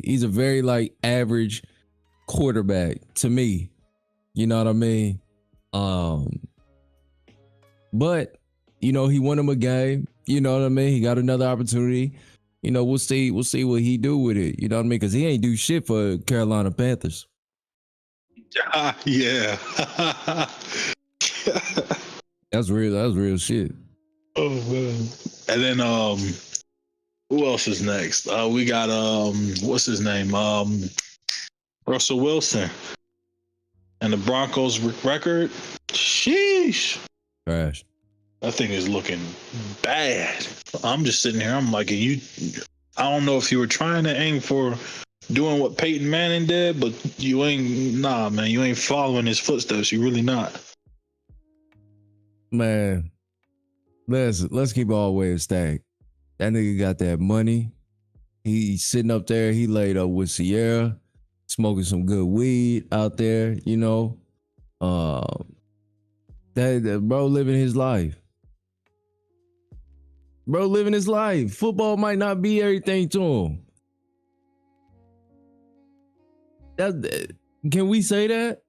he's a very like average quarterback to me. You know what I mean? But you know, he won him a game. You know what I mean? He got another opportunity. You know, we'll see what he do with it. You know what I mean? Because he ain't do shit for Carolina Panthers. Yeah. That's real shit. Oh man. And then who else is next? We got what's his name? Russell Wilson. And the Broncos record. Sheesh. Trash. That thing is looking bad. I'm just sitting here. I'm like, I don't know if you were trying to aim for doing what Peyton Manning did, but you ain't following his footsteps. You really not. Man, let's keep all the way a stack. That nigga got that money. He's sitting up there. He laid up with Sierra, smoking some good weed out there, you know. That bro living his life. bro, living his life. Football might not be everything to him. Can we say that?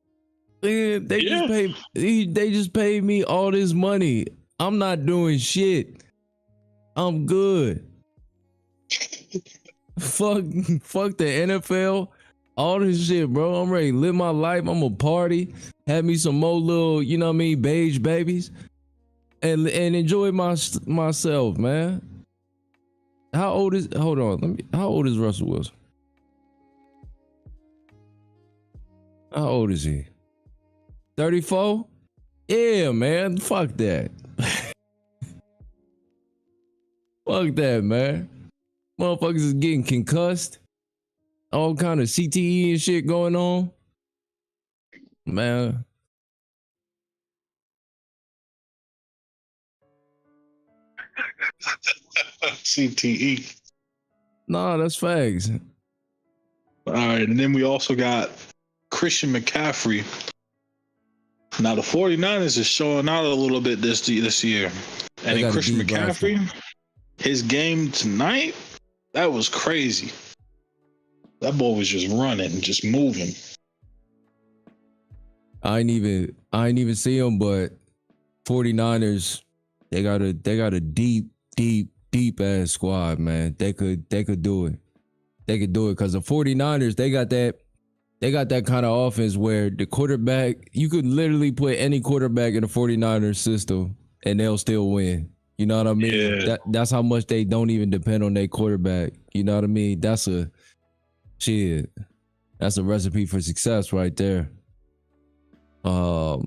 They just paid me all this money. I'm not doing shit. I'm good. fuck the NFL. All this shit, bro. I'm ready to live my life. I'm gonna party, have me some more little, you know what I mean, beige babies, and enjoy myself, man. How old is? Hold on, how old is Russell Wilson? How old is he? 34? Yeah, man. Fuck that. Fuck that, man. Motherfuckers is getting concussed. All kind of CTE and shit going on. Man. CTE. Nah, that's facts. All right, and then we also got Christian McCaffrey. Now the 49ers is showing out a little bit this year. And then Christian McCaffrey, his game tonight, that was crazy. That boy was just running, just moving. I ain't even see him, but 49ers, they got a deep ass squad, man. They could do it. They could do it because the 49ers, they got that kind of offense where the quarterback, you could literally put any quarterback in the 49ers system and they'll still win. You know what I mean? Yeah. That's how much they don't even depend on their quarterback. You know what I mean? That's a recipe for success right there. Yo,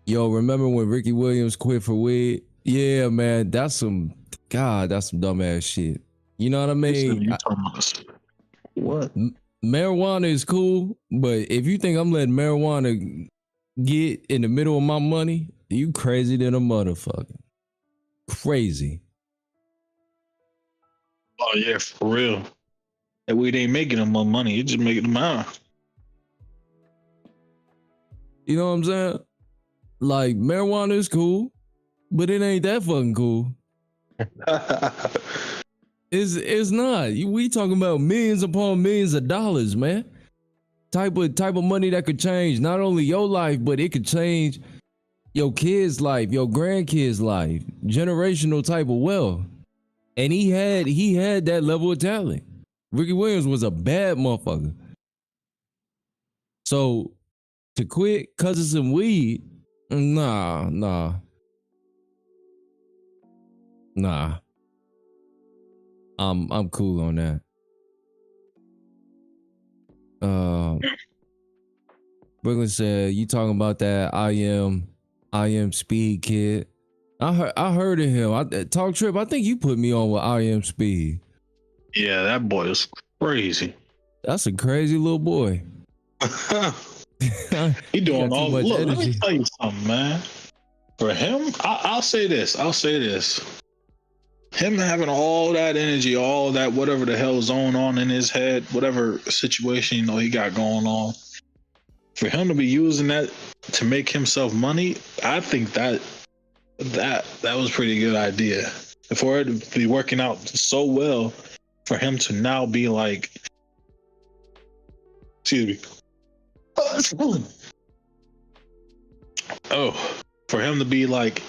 remember when Ricky Williams quit for weed? Yeah, man, that's some dumbass shit. You know what I mean? What? Marijuana is cool, but if you think I'm letting marijuana get in the middle of my money, you crazy than a motherfucker. Crazy. Oh yeah, for real. That weed ain't making them more money. It just making them out. You know what I'm saying? Like, marijuana is cool, but it ain't that fucking cool. It's not. We talking about millions upon millions of dollars, man. Type of money that could change not only your life, but it could change your kid's life, your grandkids' life, generational type of wealth. And he had that level of talent. Ricky Williams was a bad motherfucker. So to quit cause of some weed, nah. I'm cool on that. Brooklyn said, "You talking about that iShowSpeed kid? I heard of him. Talk Trip. I think you put me on with iShowSpeed. Yeah, that boy is crazy. That's a crazy little boy. He doing all. Look, energy. let me tell you something, man. For him, I'll say this. Him having all that energy, all that whatever the hell's going on in his head, whatever situation he got going on, for him to be using that to make himself money, I think that was a pretty good idea. For it to be working out so well, for him to now be like, excuse me. For him to be like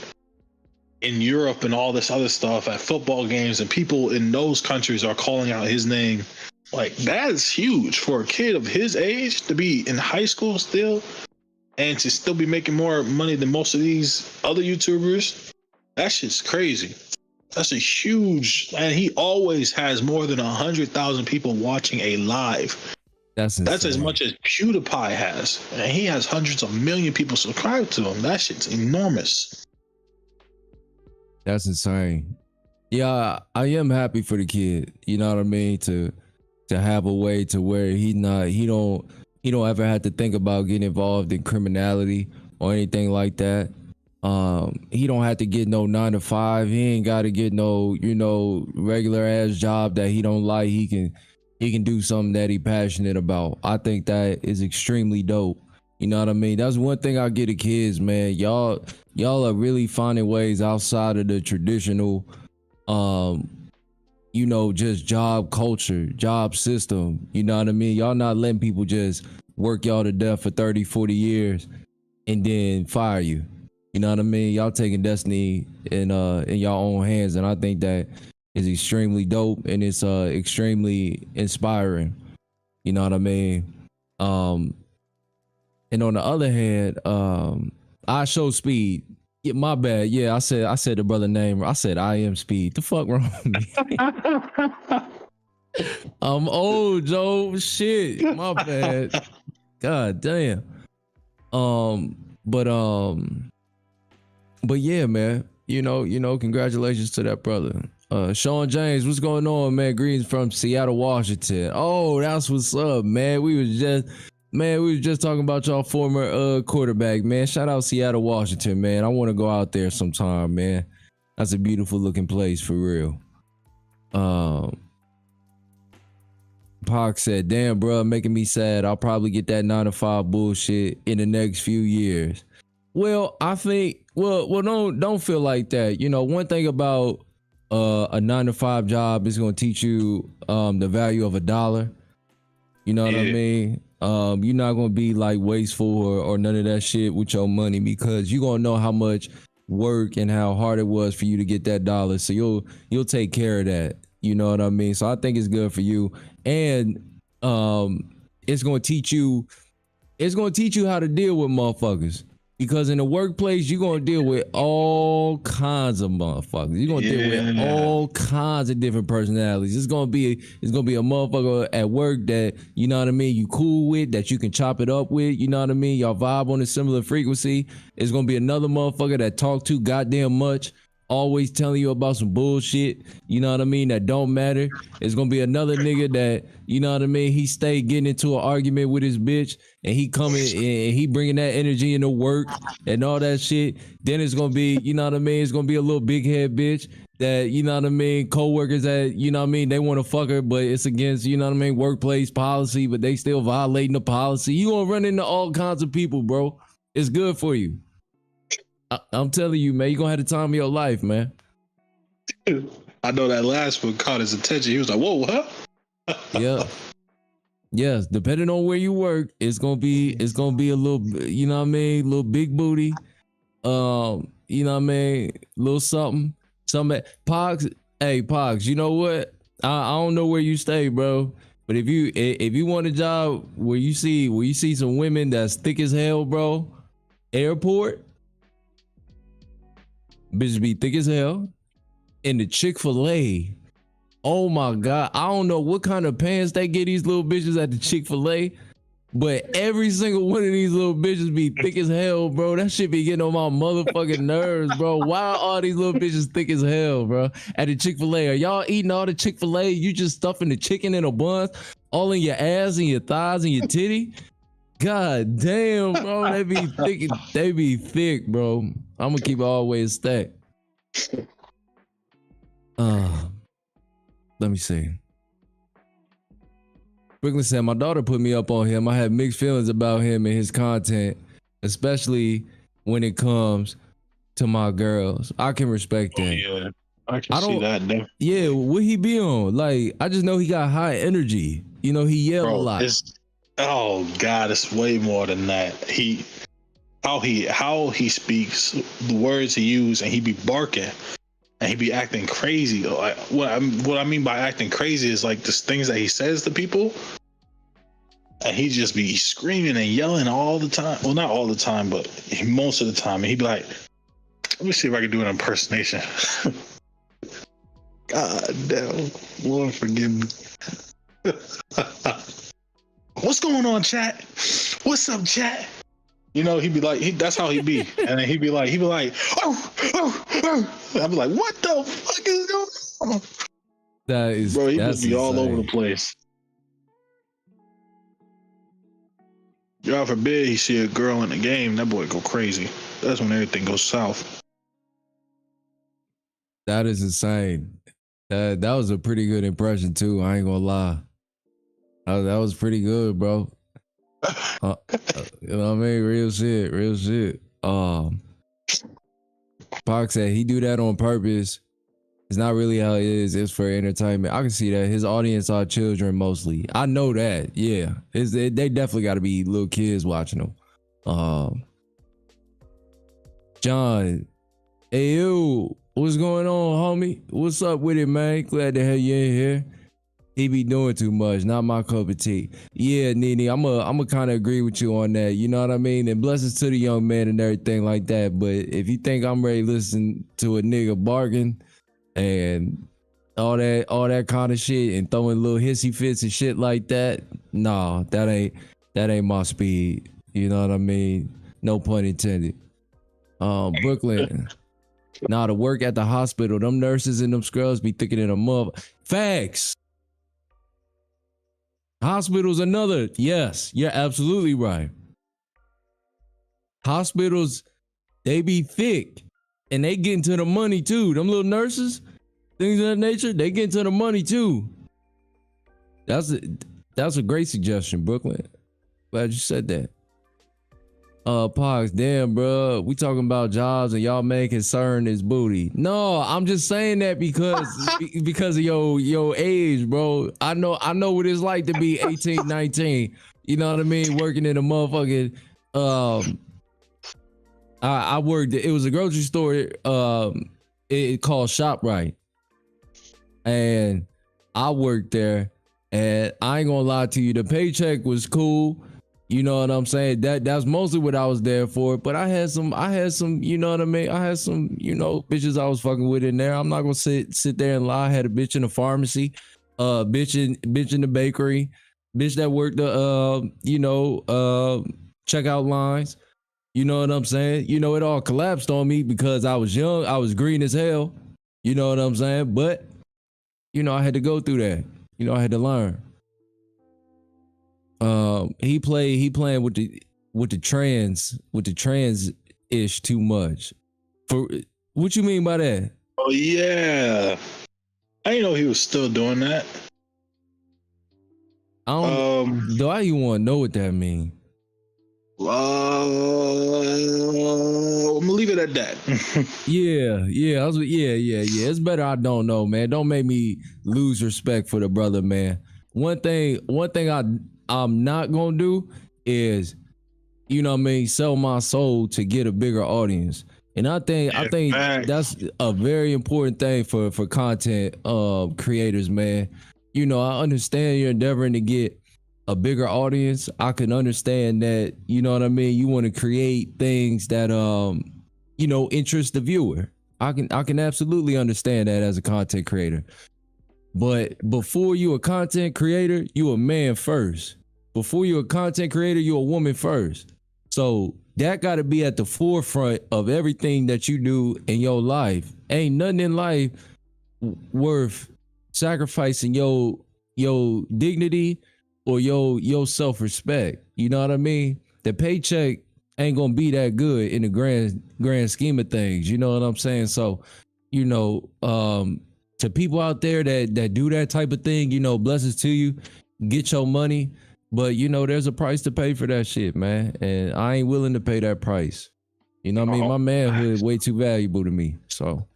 in Europe and all this other stuff at football games, and people in those countries are calling out his name. Like, that is huge for a kid of his age to be in high school still and to still be making more money than most of these other YouTubers. That shit's crazy. That's a huge, and he always has more than 100,000 people watching a live. That's as much as PewDiePie has, and he has hundreds of million people subscribed to him. That shit's enormous. That's insane. Yeah, I am happy for the kid. You know what I mean? To have a way to where he don't ever have to think about getting involved in criminality or anything like that. He don't have to get no 9 to 5. He ain't got to get no, regular ass job that he don't like. He can do something that he passionate about. I think that is extremely dope. You know what I mean? That's one thing I get to kids, man. Y'all are really finding ways outside of the traditional you know, just job culture, job system. You know what I mean? Y'all not letting people just work y'all to death for 30, 40 years and then fire you. You know what I mean? Y'all taking destiny in y'all own hands, and I think that is extremely dope, and it's extremely inspiring. You know what I mean? And on the other hand, iShowSpeed. Yeah, my bad. Yeah, I said the brother name. I said I am Speed. The fuck wrong with me? I'm old, Joe. Shit. My bad. God damn. But yeah, man. You know, congratulations to that brother. Sean James, what's going on, man? Greetings from Seattle, Washington. Oh, that's what's up, man. We was just talking about y'all former quarterback, man. Shout out Seattle, Washington, man. I want to go out there sometime, man. That's a beautiful looking place for real. Pac said, damn, bro, making me sad. I'll probably get that 9-to-5 bullshit in the next few years. Well, I think, well, don't feel like that. You know, one thing about a 9-to-5 job is going to teach you the value of $1. You know what I mean? You're not gonna be like wasteful or none of that shit with your money, because you're gonna know how much work and how hard it was for you to get that dollar. So you'll take care of that. You know what I mean? So I think it's good for you, and it's gonna teach you how to deal with motherfuckers. Because in the workplace, you're gonna deal with all kinds of motherfuckers. You're gonna deal with all kinds of different personalities. It's gonna be a motherfucker at work that, you know what I mean, you cool with, that you can chop it up with, you know what I mean? Y'all vibe on a similar frequency. It's gonna be another motherfucker that talk too goddamn much, always telling you about some bullshit, you know what I mean, that don't matter. It's gonna be another nigga that, you know what I mean, he stay getting into an argument with his bitch, and he coming and he bringing that energy into work and all that shit. Then it's gonna be, you know what I mean, it's gonna be a little big head bitch that, you know what I mean, co-workers that, you know what I mean, they want to fuck her, but it's against, you know what I mean, workplace policy, but they still violating the policy. You gonna run into all kinds of people, bro. It's good for you. I'm telling you, man, you're gonna have the time of your life, man. I know that last one caught his attention. He was like, whoa, huh? Yeah. Yes, depending on where you work, it's gonna be a little, you know what I mean, little big booty. You know what I mean, little something. Pogs, hey, Pogs, you know what? I don't know where you stay, bro. But if you want a job where you see some women that's thick as hell, bro, airport, bitches be thick as hell. In the Chick-fil-A, oh my God, I don't know what kind of pants they get these little bitches at the Chick-fil-A, but every single one of these little bitches be thick as hell, bro. That shit be getting on my motherfucking nerves, bro. Why are all these little bitches thick as hell, bro? At the Chick-fil-A, are y'all eating all the Chick-fil-A? You just stuffing the chicken in a bun, all in your ass and your thighs and your titty? God damn, bro. They be thick. They be thick, bro. I'm gonna keep it always stacked. Let me see. Brooklyn said, my daughter put me up on him. I have mixed feelings about him and his content, especially when it comes to my girls. I can respect that. Yeah, I can see that. Though. Yeah, what he be on? Like, I just know he got high energy. You know, he yell a lot. Oh God, it's way more than that. How he speaks, the words he uses, and he be barking. And he be acting crazy. Like, what I mean by acting crazy is like just things that he says to people, and he just be screaming and yelling all the time. Well, not all the time, but most of the time. And he'd be like, "Let me see if I can do an impersonation." God damn, Lord forgive me. What's going on, chat? What's up, chat? You know, he'd be like, that's how he be. And then he'd be like, oh. I'd be like, what the fuck is going on? Bro, he would be all over the place. God forbid he see a girl in the game, that boy go crazy. That's when everything goes south. That is insane. That was a pretty good impression too. I ain't gonna lie. That was pretty good, bro. You know what I mean? Real shit. Pac said he do that on purpose It's not really how it is. It's for entertainment. I can see that his audience are children mostly. I know that. Yeah, they definitely got to be little kids watching them. John, hey you, what's going on, homie? What's up with it, man? Glad to have you in here. He be doing too much, not my cup of tea. Yeah, Nene, I'm a kind of agree with you on that. You know what I mean? And blessings to the young man and everything like that. But if you think I'm ready to listen to a nigga bargain and all that kind of shit and throwing little hissy fits and shit like that, nah, that ain't my speed. You know what I mean? No pun intended. Brooklyn. Nah, to work at the hospital, them nurses and them scrubs be thicker than a mother. Facts. Hospitals, another. Yes, you're absolutely right. Hospitals, they be thick and they get into the money too. Them little nurses, things of that nature, they get into the money too. That's a great suggestion, Brooklyn. Glad you said that. Pox, damn, bro. We talking about jobs and y'all main concern is booty. No, I'm just saying that because of your age, bro. I know what it's like to be 18, 19. You know what I mean? Working in a motherfucking I worked, it was a grocery store, it called ShopRite. And I worked there, and I ain't gonna lie to you, the paycheck was cool. You know what I'm saying? That's mostly what I was there for. But I had some, you know what I mean? I had some, bitches I was fucking with in there. I'm not gonna sit there and lie. I had a bitch in the pharmacy, bitch in the bakery, bitch that worked the checkout lines. You know what I'm saying? It all collapsed on me because I was young, I was green as hell. You know what I'm saying? But I had to go through that. I had to learn. He playing with the trans ish too much. For what you mean by that? Oh yeah, I didn't know he was still doing that. I don't. Do I even want to know what that mean? I'm gonna leave it at that. Yeah. It's better I don't know, man. Don't make me lose respect for the brother, man. One thing I'm not gonna do is, sell my soul to get a bigger audience. And I think that's a very important thing for content creators, man. I understand you're endeavoring to get a bigger audience. I can understand that, you know what I mean? You want to create things that interest the viewer. I can absolutely understand that as a content creator. But before you a content creator, you a man first. Before you a content creator, you a woman first. So that got to be at the forefront of everything that you do in your life. Ain't nothing in life worth sacrificing your dignity or your self-respect. You know what I mean? The paycheck ain't gonna be that good in the grand scheme of things. You know what I'm saying? So, to people out there that do that type of thing, blessings to you. Get your money, but there's a price to pay for that shit, man. And I ain't willing to pay that price. You know what I mean? My manhood is way too valuable to me. So,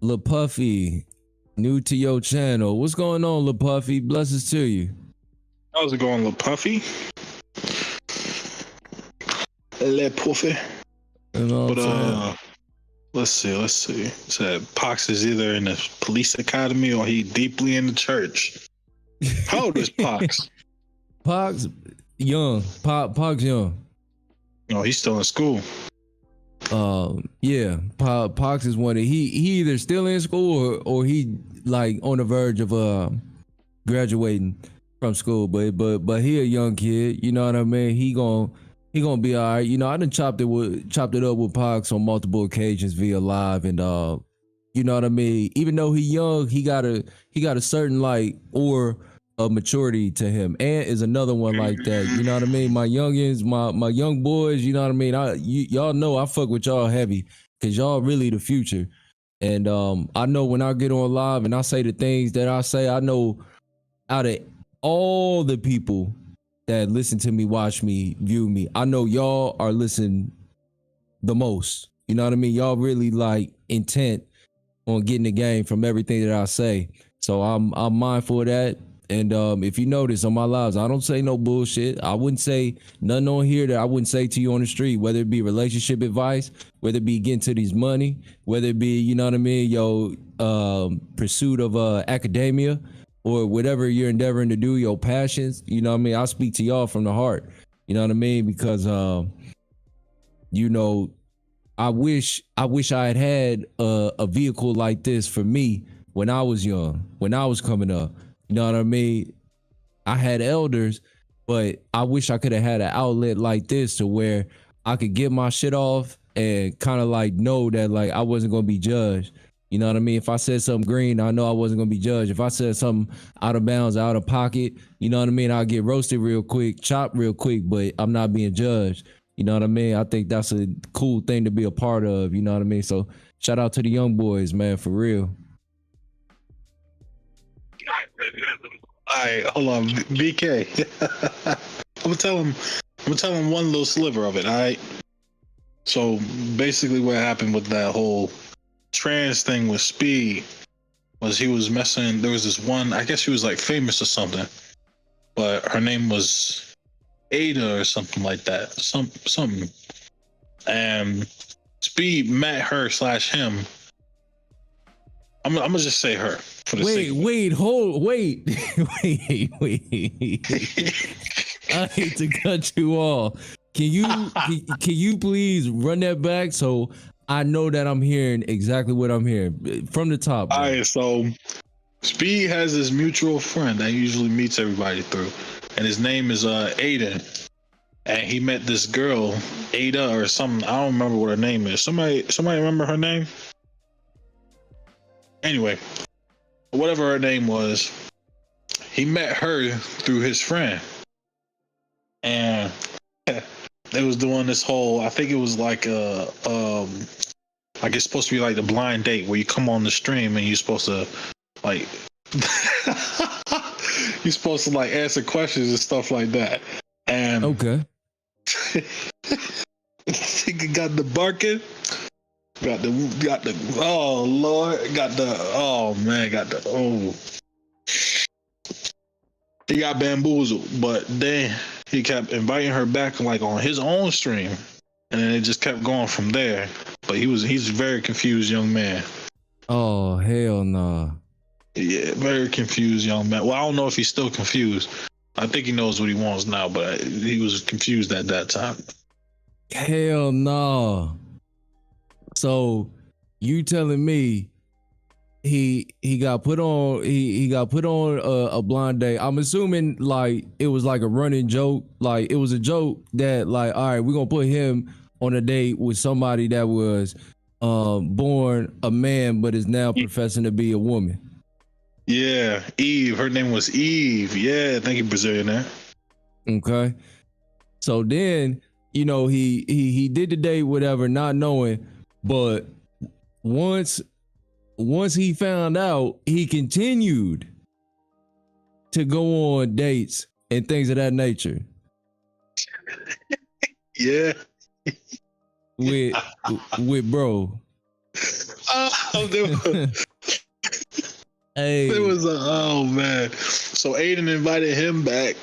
Lil Puffy, new to your channel. What's going on, Lil Puffy? Blessings to you. How's it going, Lil Puffy? Lil Puffy. You know what I'm saying? Let's see. It said Pox is either in the police academy or he deeply in the church. How old is Pox? Pox young. Pox young. No, he's still in school. Yeah. Pox is one that he either still in school or he like on the verge of graduating from school. But he a young kid. You know what I mean? He gonna be all right. I done chopped it up with Pox on multiple occasions via live, and you know what I mean. Even though he young, he got a certain or of maturity to him. Ant is another one like that. You know what I mean. My youngins, my young boys. You know what I mean. Y'all know I fuck with y'all heavy because y'all really the future. And I know when I get on live and I say the things that I say, I know out of all the people that listen to me, watch me, view me, I know y'all are listening the most. You know what I mean? Y'all really like intent on getting the game from everything that I say. So I'm mindful of that. And if you notice on my lives, I don't say no bullshit. I wouldn't say nothing on here that I wouldn't say to you on the street, whether it be relationship advice, whether it be getting to these money, whether it be, you know what I mean, your pursuit of academia or whatever you're endeavoring to do, your passions. You know what I mean? I speak to y'all from the heart. You know what I mean? Because you know, I wish I had a vehicle like this for me when I was young, when I was coming up. You know what I mean? I had elders, but I wish I could have had an outlet like this to where I could get my shit off and kind of like know that like I wasn't gonna be judged. You know what I mean? If I said something green, I know I wasn't gonna be judged. If I said something out of bounds, out of pocket, you know what I mean? I'll get roasted real quick, chopped real quick, but I'm not being judged. You know what I mean? I think that's a cool thing to be a part of. You know what I mean? So shout out to the young boys, man, for real. All right, hold on, BK. I'm gonna tell him one little sliver of it. All right. So basically, what happened with that whole trans thing with Speed was he was messing. There was this one. I guess she was like famous or something, but her name was Ada or something like that. Something. And Speed met her / him. I'm gonna just say her. For the Wait. I hate to cut you off. Can you please run that back so I know that I'm hearing exactly what I'm hearing from the top? Bro. All right, so Speed has this mutual friend that he usually meets everybody through, and his name is Aiden. And he met this girl, Ada or something. I don't remember what her name is. Somebody remember her name? Anyway, whatever her name was, he met her through his friend, and they was doing this whole. I think it was like like it's supposed to be like the blind date where you come on the stream and you're supposed to like you're supposed to like answer questions and stuff like that. And okay, nigga got the barking. Got the oh Lord, got the oh man, he got bamboozled, but then he kept inviting her back like on his own stream, and then it just kept going from there. But he's a very confused young man. Oh hell no. Yeah, very confused young man. Well, I don't know if he's still confused. I think he knows what he wants now, but he was confused at that time. Hell no. So you telling me he got put on a blind date? I'm assuming like it was like a running joke, like it was a joke that like, all right, we're gonna put him on a date with somebody that was born a man but is now professing to be a woman. Yeah, Eve. Her name was Eve. Yeah, thank you, Brazilian there. Okay. So then, you know, he did the date, whatever, not knowing. But once he found out, he continued to go on dates and things of that nature. Yeah. With bro. There was oh man. So Aiden invited him back,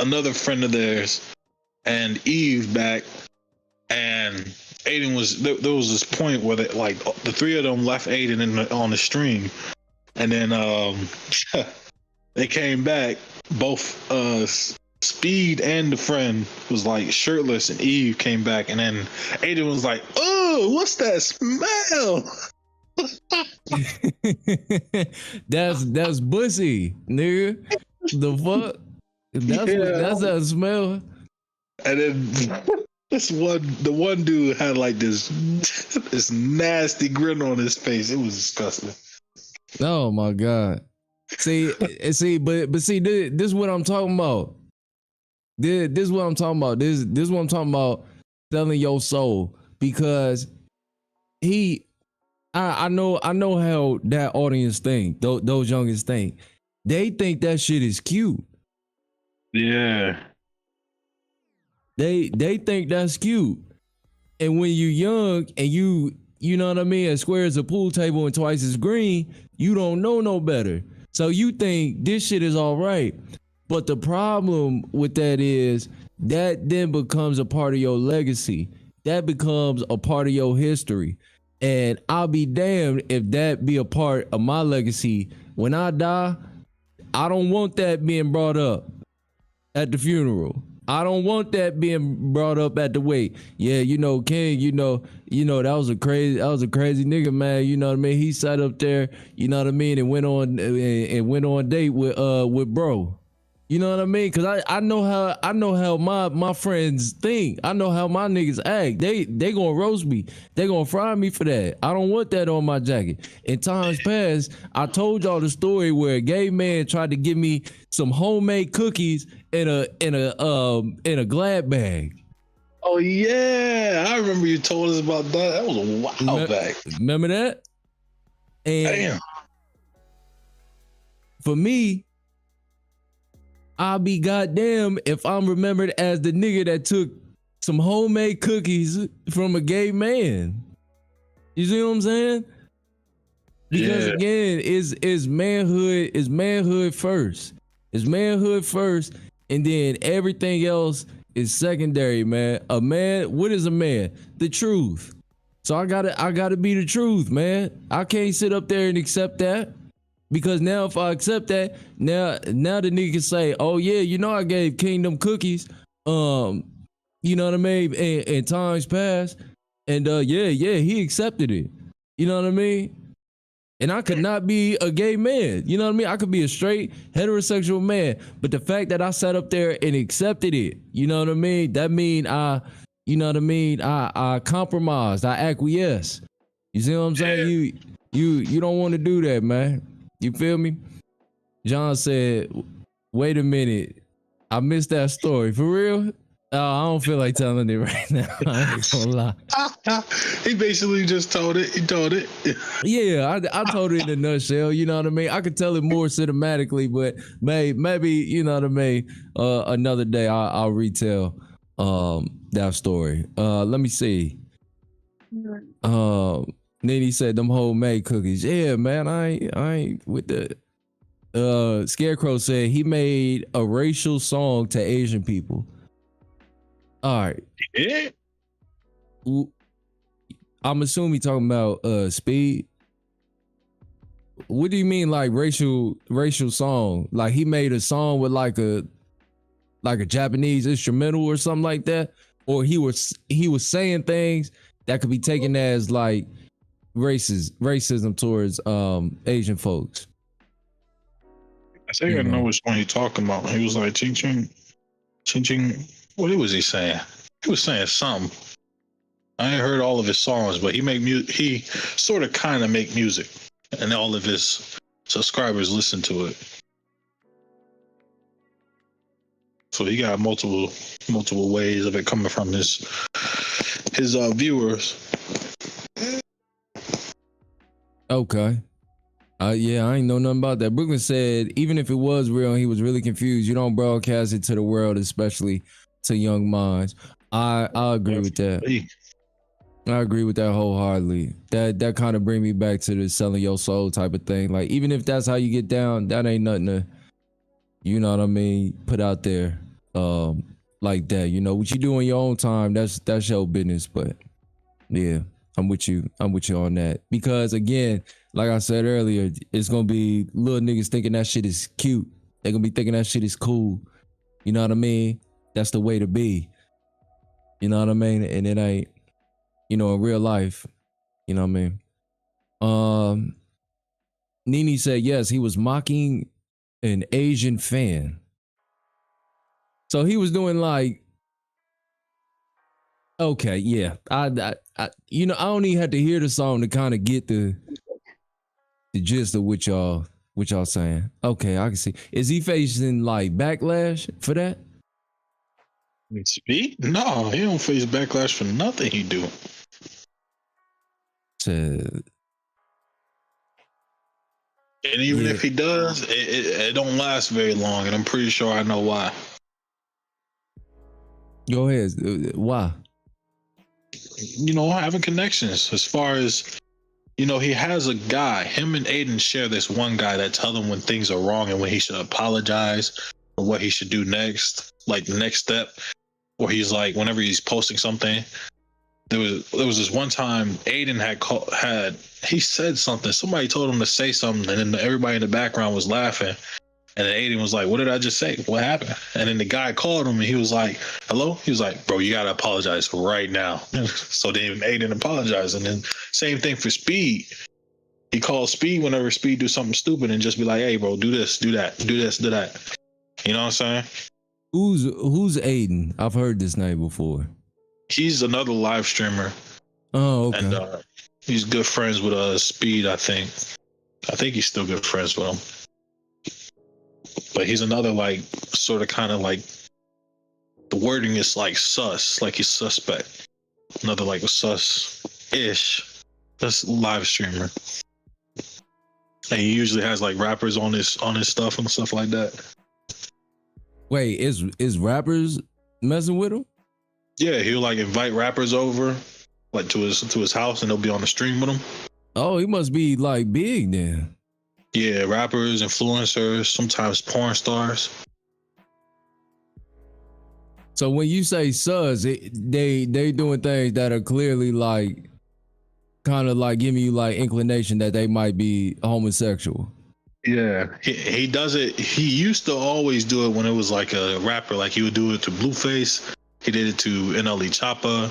another friend of theirs, and Eve back, and Aiden was there was this point where like the three of them left Aiden on the stream, and then they came back. Both Speed and the friend was like shirtless, and Eve came back, and then Aiden was like, "Oh, what's that smell?" that's bussy, nigga. The fuck? That's that smell. And then the one dude had like this nasty grin on his face. It was disgusting. Oh my god. See, but see, this is what I'm talking about. This is what I'm talking about. This is what I'm talking about. Selling your soul, because I know how that audience think. Those youngest think. They think that shit is cute. Yeah. They think that's cute. And when you young and you know what I mean, as square as a pool table and twice as green, you don't know no better. So you think this shit is all right. But the problem with that is that then becomes a part of your legacy. That becomes a part of your history. And I'll be damned if that be a part of my legacy. When I die, I don't want that being brought up at the funeral. I don't want that being brought up at the wake. Yeah, you know, King, that was a crazy nigga, man. You know what I mean? He sat up there, you know what I mean, and went on a date with bro. You know what I mean? Cause I know how my friends think. I know how my niggas act. They gonna roast me. They gonna fry me for that. I don't want that on my jacket. In times past, I told y'all the story where a gay man tried to give me some homemade cookies in a Glad bag. Oh yeah, I remember you told us about that. That was a while back. Remember that? And damn. For me, I'll be goddamn if I'm remembered as the nigga that took some homemade cookies from a gay man. You see what I'm saying? Because again, is manhood first. It's manhood first, and then everything else is secondary, man. A man, what is a man? The truth. So I gotta be the truth, man. I can't sit up there and accept that. Because now if I accept that, now the nigga can say, oh yeah, you know I gave Kingdom cookies, you know what I mean, in times past. And yeah, he accepted it. You know what I mean? And I could not be a gay man. You know what I mean? I could be a straight heterosexual man. But the fact that I sat up there and accepted it, you know what I mean? That mean I compromised, I acquiesced. You see what I'm saying? You don't want to do that, man. You feel me? John said, wait a minute. I missed that story. For real? I don't feel like telling it right now. I ain't gonna lie. He basically just told it. He told it. Yeah, I told it in a nutshell. You know what I mean? I could tell it more cinematically, but maybe you know what I mean? Another day I'll retell that story. Let me see. Then he said them homemade cookies. Yeah, man, I ain't with the Scarecrow said he made a racial song to Asian people. All right. Yeah. I'm assuming he talking about Speed. What do you mean like racial song? Like he made a song with like a Japanese instrumental or something like that? Or he was saying things that could be taken as like racism towards Asian folks. I think I know which one you're talking about. He was like ching ching. What was he saying? He was saying something. I ain't heard all of his songs, but he sort of kind of make music, and all of his subscribers listen to it. So he got multiple ways of it coming from his viewers. Okay. Yeah, I ain't know nothing about that. Brooklyn said, even if it was real and he was really confused, you don't broadcast it to the world, especially to young minds. I agree with that. I agree with that wholeheartedly. That kind of bring me back to the selling your soul type of thing. Like, even if that's how you get down, that ain't nothing to, you know what I mean, put out there like that. You know, what you do in your own time, that's your business. But yeah, I'm with you on that. Because again, like I said earlier, it's gonna be little niggas thinking that shit is cute. They're gonna be thinking that shit is cool. You know what I mean? That's the way to be. You know what I mean? And it ain't, you know, in real life, you know what I mean? Nene said, yes, he was mocking an Asian fan. So he was doing like, okay, yeah. I you know, I don't even have to hear the song to kind of get the gist of what y'all saying. Okay, I can see. Is he facing like backlash for that? Speed? No, he don't face backlash for nothing he do. And even if he does, it don't last very long, and I'm pretty sure I know why. Go ahead. Why? having connections as far as, he has a guy. Him and Aiden share this one guy that tell him when things are wrong and when he should apologize or what he should do next, like the next step. Or he's like, whenever he's posting something, there was this one time Aiden he said something. Somebody told him to say something, and then everybody in the background was laughing. And then Aiden was like, "What did I just say? What happened?" And then the guy called him, and he was like, "Hello?" He was like, "Bro, you gotta apologize right now." So then Aiden apologized, and then same thing for Speed. He calls Speed whenever Speed do something stupid, and just be like, "Hey, bro, do this, do that, do this, do that." You know what I'm saying? Who's Aiden? I've heard this name before. He's another live streamer. Oh, okay. And he's good friends with Speed, I think. I think he's still good friends with him. But he's another like sort of kind of like, the wording is like sus, like he's suspect. Another like a sus-ish. That's live streamer. And he usually has like rappers on his stuff and stuff like that. Wait, is rappers messing with him? Yeah, he'll like invite rappers over, like to his house, and they'll be on the stream with him. Oh, he must be like big then. Yeah, rappers, influencers, sometimes porn stars. So when you say sus, they doing things that are clearly like, kind of like giving you like inclination that they might be homosexual. Yeah, he does it. He used to always do it when it was like a rapper. Like he would do it to Blueface. He did it to NLE Choppa.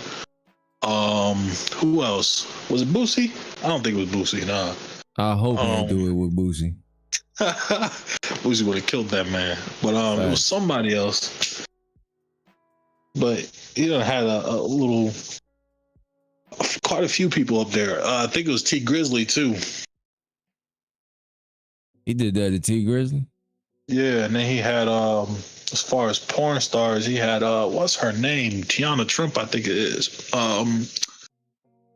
Who else? Was it Boosie? I don't think it was Boosie. Nah. I hope they do it with Boosie. Boosie would have killed that man. But it was somebody else. But he done had quite a few people up there. I think it was T Grizzly too. He did that to T Grizzly? Yeah, and then he had as far as porn stars, he had what's her name? Tiana Trump, I think it is.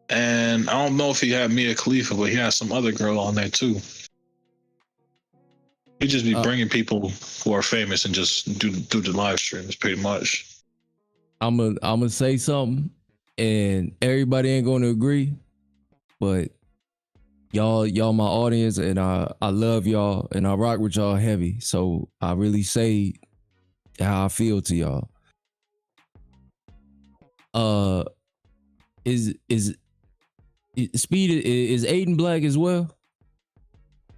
And I don't know if he had Mia Khalifa, but he had some other girl on there too. He just be bringing people who are famous and just do the live streams pretty much. I'm gonna say something, and everybody ain't gonna agree, but y'all my audience, and I love y'all, and I rock with y'all heavy. So I really say how I feel to y'all. Is Speed, is Aiden black as well?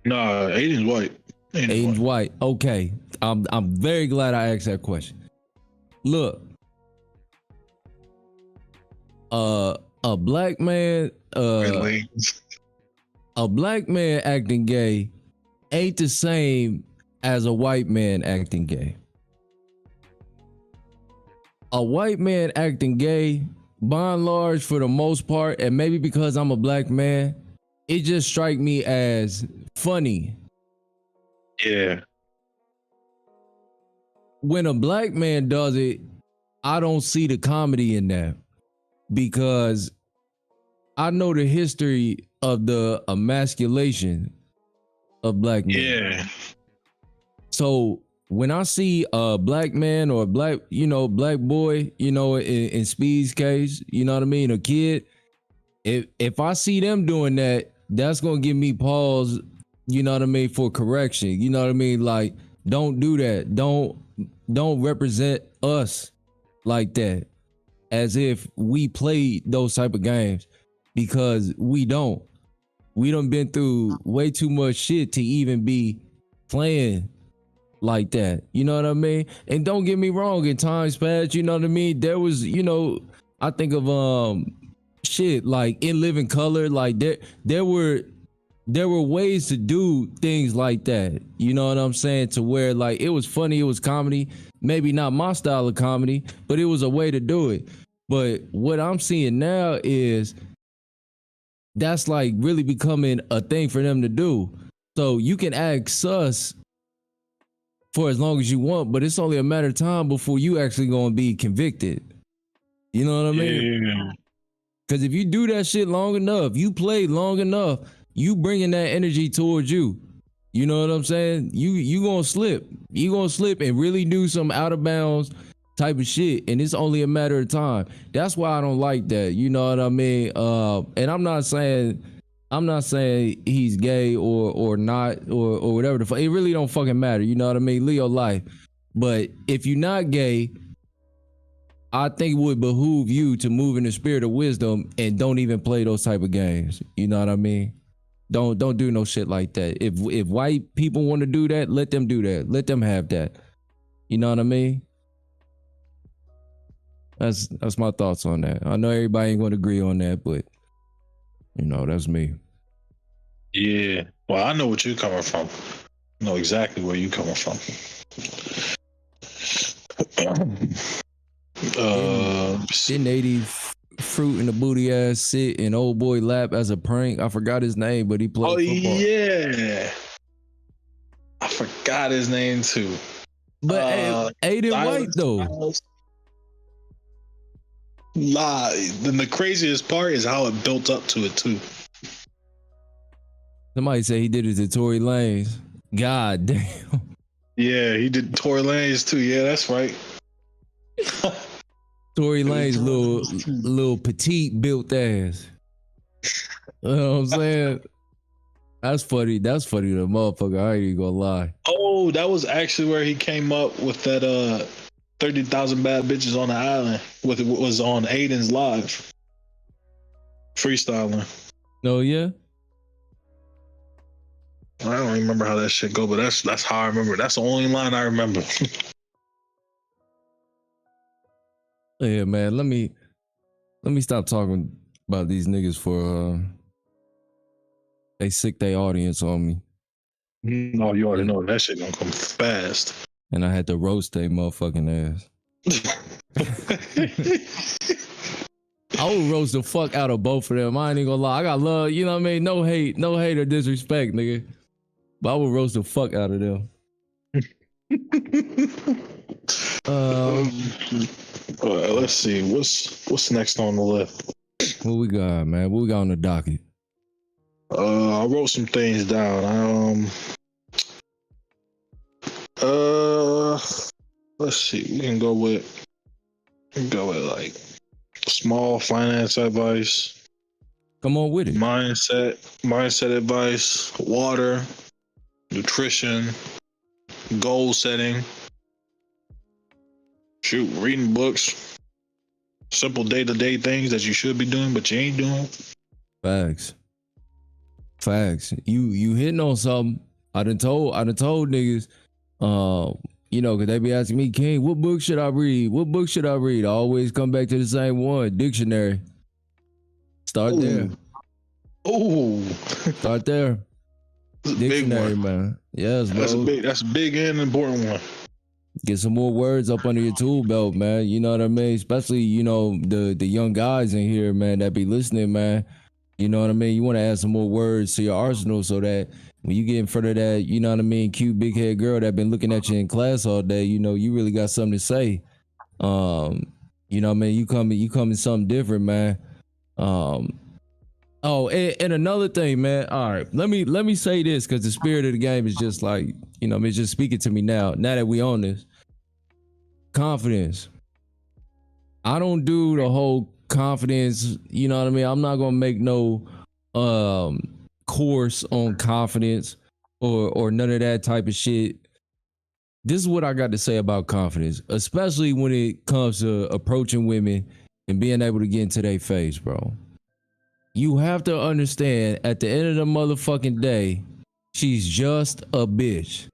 Nah, Aiden's white. Aiden's white. Okay. I'm very glad I asked that question. Look. A black man acting gay ain't the same as a white man acting gay. A white man acting gay, by and large, for the most part, and maybe because I'm a black man, it just strike me as funny. Yeah. When a black man does it, I don't see the comedy in that, because I know the history of the emasculation of black men. Yeah. So when I see a black man or a black boy, in Speed's case, you know what I mean, a kid, if I see them doing that, that's gonna give me pause, you know what I mean, for correction. You know what I mean? Like, don't do that. Don't represent us like that, as if we played those type of games, because we don't. We done been through way too much shit to even be playing like that. You know what I mean? And don't get me wrong, in times past, you know what I mean, there was, I think of shit like In Living Color, like there were ways to do things like that. You know what I'm saying? To where like it was funny, it was comedy, maybe not my style of comedy, but it was a way to do it. But what I'm seeing now is that's like really becoming a thing for them to do. So you can act sus for as long as you want, but it's only a matter of time before you actually gonna be convicted. You know what I mean? Yeah. Because if you do that shit long enough, you play long enough, you bringing that energy towards you. You know what I'm saying? You gonna slip. You gonna slip and really do some out of bounds type of shit, and it's only a matter of time. That's why I don't like that. You know what I mean? And I'm not saying he's gay or not or whatever the fuck. It really don't fucking matter. You know what I mean? Live your life. But if you're not gay, I think it would behoove you to move in the spirit of wisdom and don't even play those type of games. You know what I mean? Don't do no shit like that. If white people want to do that, let them do that. Let them have that. You know what I mean? That's my thoughts on that. I know everybody ain't gonna agree on that, but you know, that's me. Yeah. Well, I know what you're coming from. I know exactly where you're coming from. Didn't 80 fruit in the booty ass sit in old boy lap as a prank? I forgot his name, but he played football. Yeah. I forgot his name too. But Aiden White though. Then the craziest part is how it built up to it too. Somebody say he did it to Tory Lanez. God damn. Yeah, he did Tory Lanez too. Yeah, that's right. Tory Lanez little petite built ass. You know what I'm saying? That's funny. That's funny to the motherfucker. I ain't even gonna lie. Oh, that was actually where he came up with that 30,000 bad bitches on the island. With it was on Aiden's live. Freestyling. Oh yeah? I don't remember how that shit go, but that's how I remember. That's the only line I remember. Yeah, man. Let me stop talking about these niggas for they sick their audience on me. No, you already know that shit gonna come fast. And I had to roast their motherfucking ass. I would roast the fuck out of both of them. I ain't even gonna lie. I got love, you know what I mean? No hate or disrespect, nigga. But I would roast the fuck out of them. Let's see. What's next on the list? What we got, man? What we got on the docket? I wrote some things down. Let's see. We can go with like small finance advice. Come on with it. Mindset advice, water, nutrition, goal setting. Shoot, reading books, simple day-to-day things that you should be doing but you ain't doing. Facts. You hitting on something. I done told niggas, you know, cause they be asking me, King, what book should I read? I always come back to the same one, dictionary. Start there. Oh, start there. Dictionary, man. Yes, bro. That's a big and important one. Get some more words up under your tool belt, man. You know what I mean? Especially, you know, the young guys in here, man, that be listening, man. You know what I mean? You want to add some more words to your arsenal so that when you get in front of that, you know what I mean, cute big head girl that been looking at you in class all day, you know, you really got something to say. You know what I mean? You coming something different, man. Oh, and another thing, man. All right, let me say this because the spirit of the game is just like, you know, it's just speaking to me now that we on this. Confidence. I don't do the whole confidence, you know what I mean? I'm not gonna make no course on confidence or none of that type of shit. This is what I got to say about confidence, especially when it comes to approaching women and being able to get into their face, bro. You have to understand, at the end of the motherfucking day, she's just a bitch.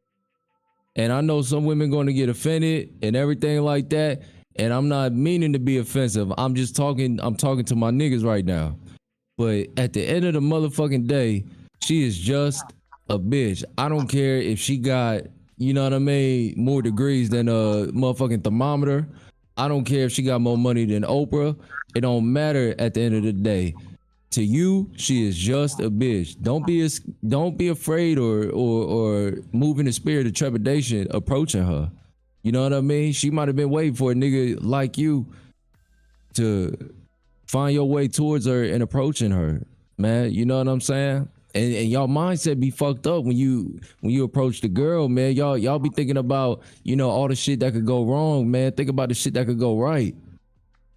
And I know some women going to get offended and everything like that. And I'm not meaning to be offensive. I'm talking to my niggas right now. But at the end of the motherfucking day, she is just a bitch. I don't care if she got, you know what I mean, more degrees than a motherfucking thermometer. I don't care if she got more money than Oprah. It don't matter at the end of the day. To you, she is just a bitch. Don't be afraid or move in the spirit of trepidation approaching her. You know what I mean? She might have been waiting for a nigga like you to find your way towards her and approaching her, man. You know what I'm saying? And y'all mindset be fucked up when you approach the girl, man. Y'all be thinking about, all the shit that could go wrong, man. Think about the shit that could go right.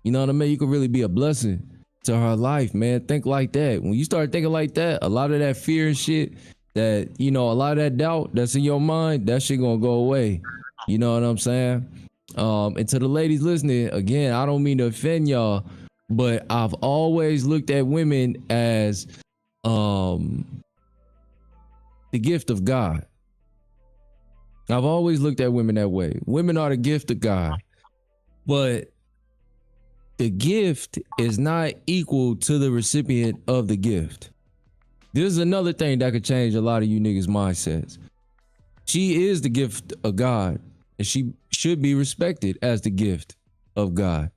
You know what I mean? You could really be a blessing to her life, man. Think like that. When you start thinking like that, a lot of that fear and shit, that, a lot of that doubt that's in your mind, that shit gonna go away. You know what I'm saying? And to the ladies listening, again, I don't mean to offend y'all, but I've always looked at women as the gift of God. I've always looked at women that way. Women are the gift of God. But the gift is not equal to the recipient of the gift. This is another thing that could change a lot of you niggas' mindsets. She is the gift of God, and she should be respected as the gift of God.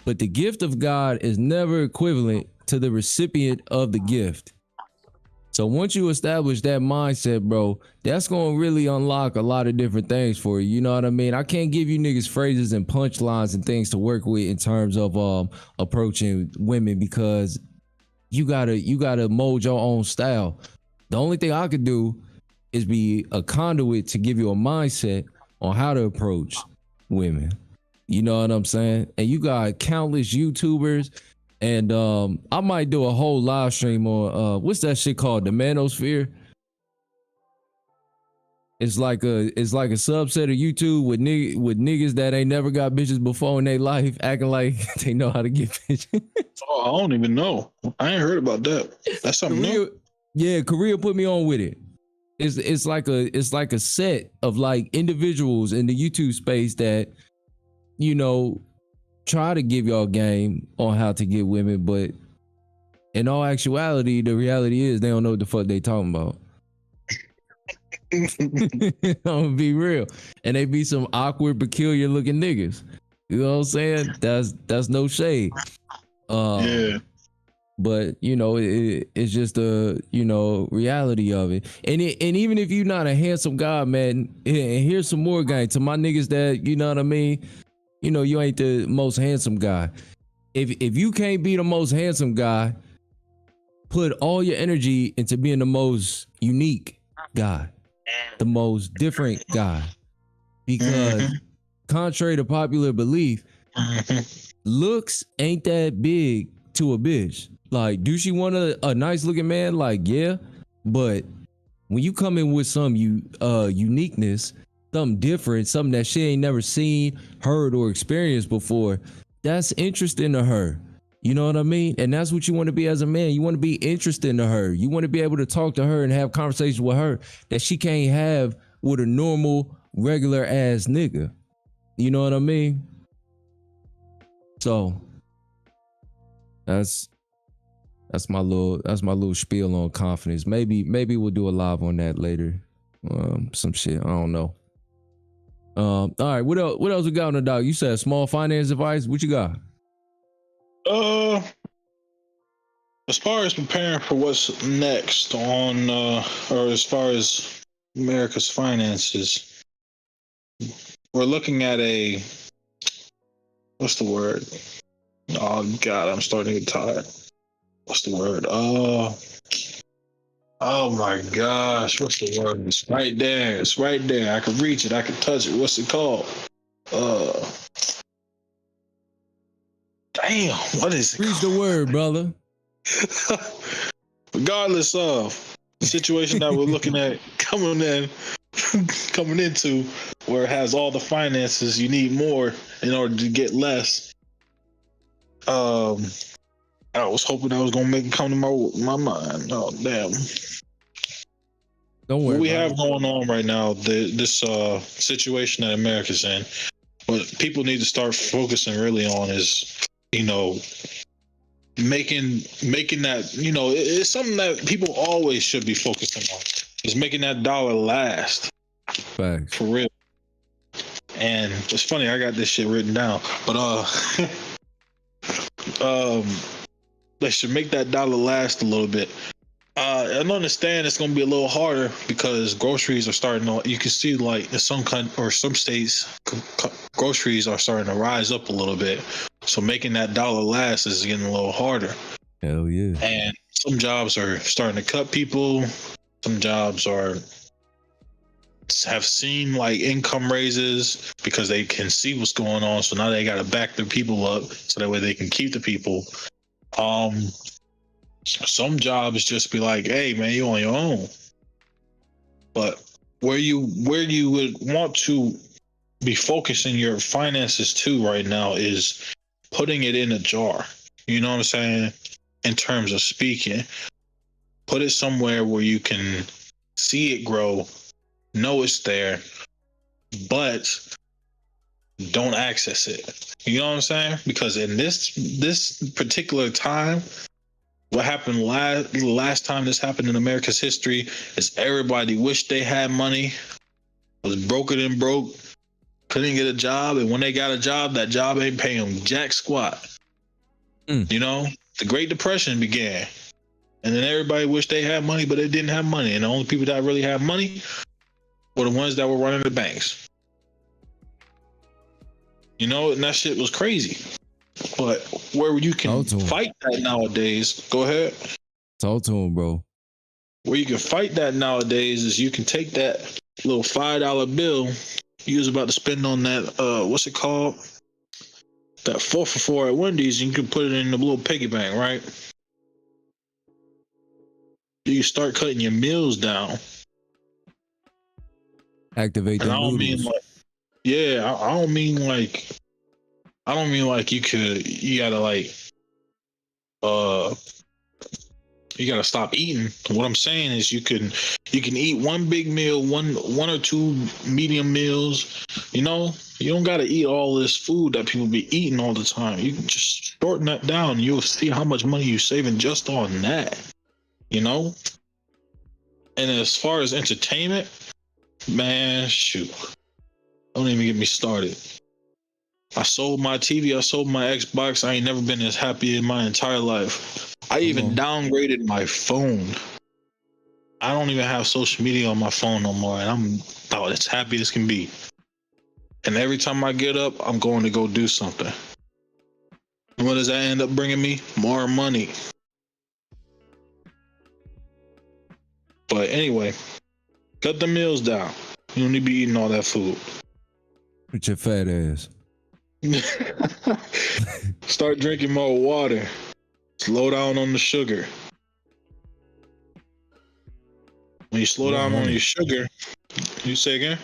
But the gift of God is never equivalent to the recipient of the gift. So once you establish that mindset, bro, that's going to really unlock a lot of different things for you. You know what I mean? I can't give you niggas phrases and punchlines and things to work with in terms of approaching women, because you gotta mold your own style. The only thing I could do is be a conduit to give you a mindset on how to approach women. You know what I'm saying? And you got countless YouTubers, and I might do a whole live stream on what's that shit called? The Manosphere. It's like a subset of YouTube with niggas that ain't never got bitches before in their life, acting like they know how to get bitches. Oh, I don't even know. I ain't heard about that. That's something new. Yeah, Korea put me on with it. It's like a set of like individuals in the YouTube space that, try to give y'all game on how to get women, but in all actuality, the reality is they don't know what the fuck they talking about. I'm gonna be real. And they be some awkward, peculiar looking niggas. You know what I'm saying? That's no shade. Yeah. But it's just the reality of it. And even if you're not a handsome guy, man, and here's some more guy to my niggas that, you know what I mean, you ain't the most handsome guy. If you can't be the most handsome guy, put all your energy into being the most unique guy, the most different guy. Because contrary to popular belief, looks ain't that big to a bitch. Like, do she want a nice looking man? Like, yeah. But when you come in with some uniqueness, something different, something that she ain't never seen, heard, or experienced before, that's interesting to her. You know what I mean? And that's what you want to be as a man. You want to be interesting to her. You want to be able to talk to her and have conversations with her that she can't have with a normal, regular ass nigga. You know what I mean? So that's my little spiel on confidence. Maybe we'll do a live on that later. Some shit. I don't know. All right, what else we got on the doc? You said small finance advice. What you got? As far as preparing for what's next on, or as far as America's finances, we're looking at what's the word? Oh God, I'm starting to get tired. What's the word? Oh my gosh, what's the word? It's right there. It's right there. I can reach it. I can touch it. What's it called? Damn, what is it? Reach the word, brother. Regardless of the situation that we're looking at coming into, where it has all the finances, you need more in order to get less. I was hoping I was gonna make it come to my mind. Oh damn! Don't worry. What we have going on right now, this situation that America's in, what people need to start focusing really on is, making that, it's something that people always should be focusing on. Is making that dollar last. Facts. For real. And it's funny, I got this shit written down, but they should make that dollar last a little bit. I understand it's going to be a little harder because groceries are starting to, you can see like in some states, groceries are starting to rise up a little bit. So making that dollar last is getting a little harder. Hell yeah. And some jobs are starting to cut people. Some jobs have seen like income raises because they can see what's going on. So now they got to back their people up so that way they can keep the people. Some jobs just be like, hey man, you on your own. But where you would want to be focusing your finances to right now is putting it in a jar. You know what I'm saying? In terms of speaking, put it somewhere where you can see it grow, know it's there, but don't access it. You know what I'm saying? Because in this particular time, what happened last time this happened in America's history is everybody wished they had money, was broker than broke, couldn't get a job, and when they got a job, that job ain't paying them jack squat. You know, the Great Depression began, and then everybody wished they had money, but they didn't have money, and the only people that really had money were the ones that were running the banks. You know, and that shit was crazy. But where you can fight that nowadays, go ahead. Talk to him, bro. Where you can fight that nowadays is you can take that little $5 bill you was about to spend on that, what's it called? That 4 for 4 at Wendy's, and you can put it in the little piggy bank, right? You start cutting your meals down. Activate the I don't noodles. mean like, yeah, I don't mean like you gotta like you gotta stop eating. What I'm saying is you can eat one big meal, one or two medium meals. You know, you don't gotta eat all this food that people be eating all the time. You can just shorten that down. You'll see how much money you're saving just on that. You know? And as far as entertainment, man, shoot. Don't even get me started. I sold my TV, I sold my Xbox. I ain't never been as happy in my entire life. I even downgraded my phone. I don't even have social media on my phone no more, and I'm about as happy as can be. And every time I get up, I'm going to go do something. And what does that end up bringing me? More money. But anyway, cut the meals down. You don't need to be eating all that food. With your fat ass. Start drinking more water. Slow down on the sugar. When you slow down on your sugar, you say again?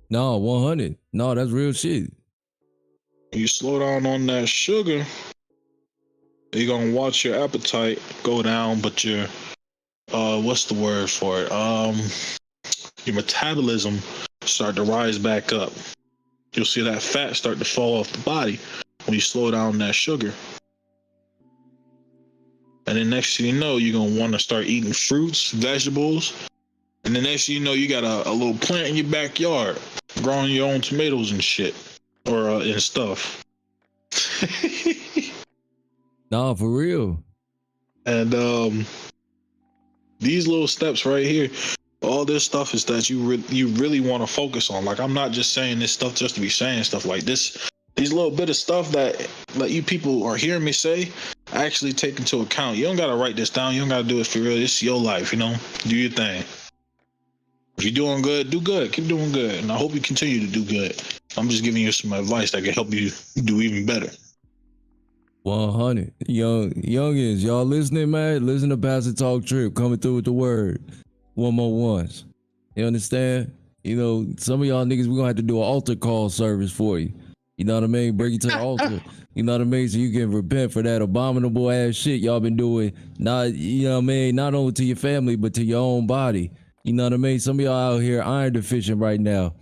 No, 100. No, that's real shit. When you slow down on that sugar, you're gonna watch your appetite go down, but your what's the word for it? Your metabolism start to rise back up. You'll see that fat start to fall off the body when you slow down that sugar. And then next thing you know, you're going to want to start eating fruits, vegetables. And then next thing you know, you got a little plant in your backyard, growing your own tomatoes and shit, or and stuff. Nah, for real. And these little steps right here, all this stuff is that you really want to focus on. Like, I'm not just saying this stuff just to be saying stuff like this. These little bit of stuff that you people are hearing me say, actually take into account. You don't got to write this down. You don't got to do it for real. It's your life, you know? Do your thing. If you're doing good, do good. Keep doing good. And I hope you continue to do good. I'm just giving you some advice that can help you do even better. 100. Youngins, y'all listening, man? Listen to Pastor Talk Trip coming through with the word. One more once. You understand? You know, some of y'all niggas, we're going to have to do an altar call service for you. You know what I mean? Bring you to the altar. You know what I mean? So you can repent for that abominable ass shit y'all been doing. Not, you know what I mean? Not only to your family, but to your own body. You know what I mean? Some of y'all out here iron deficient right now.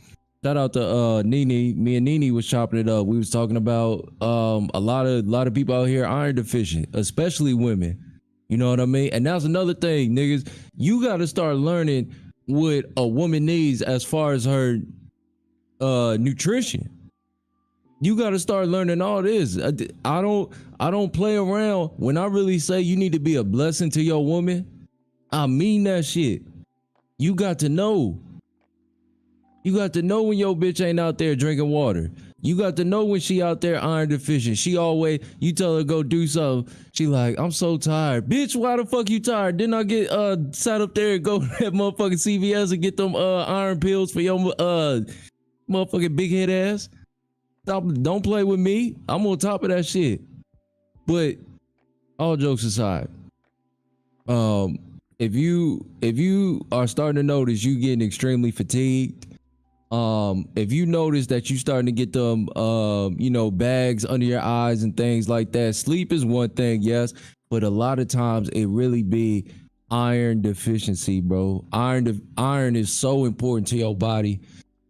Shout out to Nene. Me and Nene was chopping it up. We was talking about a lot of people out here iron deficient, especially women. You know what I mean? And that's another thing, niggas. You got to start learning what a woman needs as far as her nutrition. You got to start learning all this. I don't play around. When I really say you need to be a blessing to your woman, I mean that shit. You got to know. You got to know when your bitch ain't out there drinking water. You got to know when she out there iron deficient. She always, you tell her go do something. She like, I'm so tired. Bitch, why the fuck you tired? Didn't I get sat up there and go to that motherfucking CVS and get them iron pills for your motherfucking big head ass? Stop, don't play with me. I'm on top of that shit. But all jokes aside, if you are starting to notice you getting extremely fatigued, if you notice that you starting to get them bags under your eyes and things like that, sleep is one thing, yes, but a lot of times it really be iron deficiency, bro. Iron is so important to your body,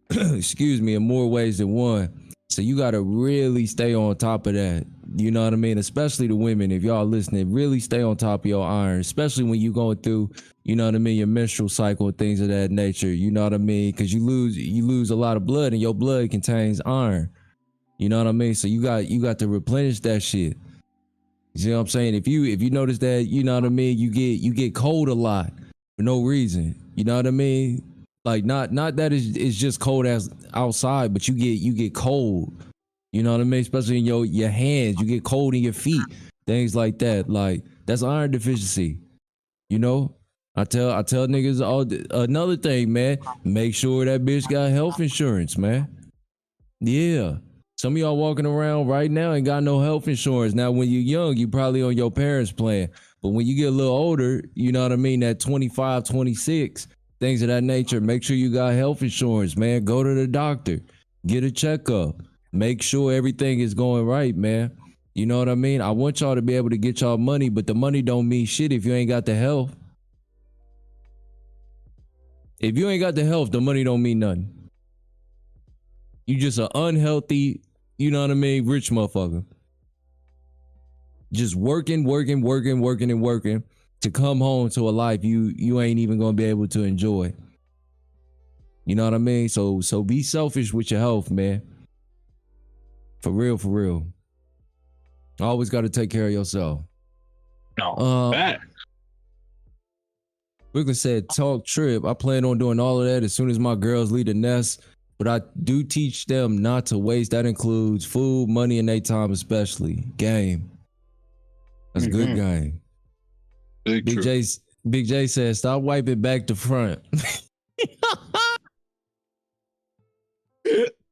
excuse me, in more ways than one. So you got to really stay on top of that. You know what I mean? Especially the women, if y'all listening, really stay on top of your iron, especially when you going through, you know what I mean, your menstrual cycle and things of that nature. You know what I mean? Because you lose a lot of blood, and your blood contains iron. You know what I mean? So you got to replenish that shit. You see what I'm saying? If you notice that, you know what I mean, you get cold a lot for no reason. You know what I mean? Like not that it's just cold as outside, but you get cold. You know what I mean? Especially in your hands, you get cold in your feet, things like that. Like that's iron deficiency. You know, I tell niggas another thing, man. Make sure that bitch got health insurance, man. Yeah, some of y'all walking around right now ain't got no health insurance. Now, when you're young, you probably on your parents' plan, but when you get a little older, you know what I mean? That 25, 26, things of that nature. Make sure you got health insurance, man. Go to the doctor, get a checkup. Make sure everything is going right, man. You know what I mean? I want y'all to be able to get y'all money, but the money don't mean shit if you ain't got the health. If you ain't got the health, the money don't mean nothing. You just an unhealthy, you know what I mean, rich motherfucker. Just working to come home to a life you ain't even gonna be able to enjoy. You know what I mean? So be selfish with your health, man. For real. Always got to take care of yourself. No, bad. Brooklyn said, talk trip. I plan on doing all of that as soon as my girls leave the nest, but I do teach them not to waste. That includes food, money, and their time, especially. Game. That's a good game. Big J said, stop wiping back to front.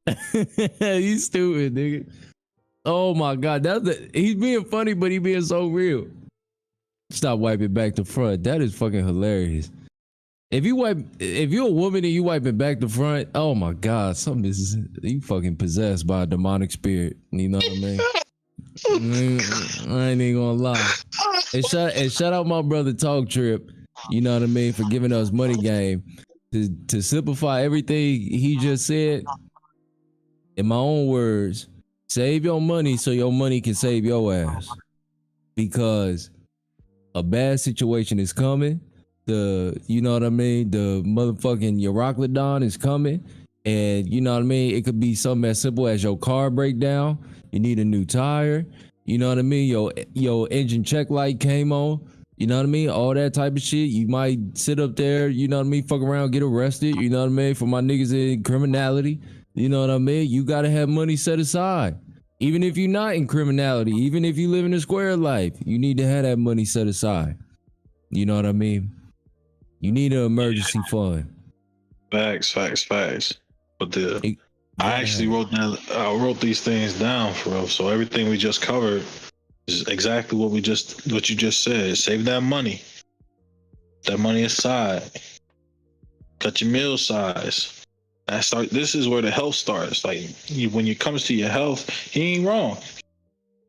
You stupid, nigga. Oh my God. He's being funny, but he being so real. Stop wiping back to front. That is fucking hilarious. If you're a woman and you wiping back to front, oh my God, you fucking possessed by a demonic spirit. You know what I mean? I ain't even gonna lie. And shout out my brother Talk Trip, you know what I mean, for giving us money game. To simplify everything he just said, in my own words, save your money so your money can save your ass. Because a bad situation is coming. You know what I mean? The motherfucking Euroclidon is coming. And you know what I mean? It could be something as simple as your car break down. You need a new tire. You know what I mean? Your engine check light came on. You know what I mean? All that type of shit. You might sit up there, you know what I mean? Fuck around, get arrested. You know what I mean? For my niggas in criminality. You know what I mean? You got to have money set aside. Even if you're not in criminality, even if you live in a square life, you need to have that money set aside. You know what I mean? You need an emergency fund. Facts. But I actually wrote these things down for real. So everything we just covered is exactly what you just said. Save that money. That money aside. Cut your meal size. This is where the health starts. Like when it comes to your health, he ain't wrong.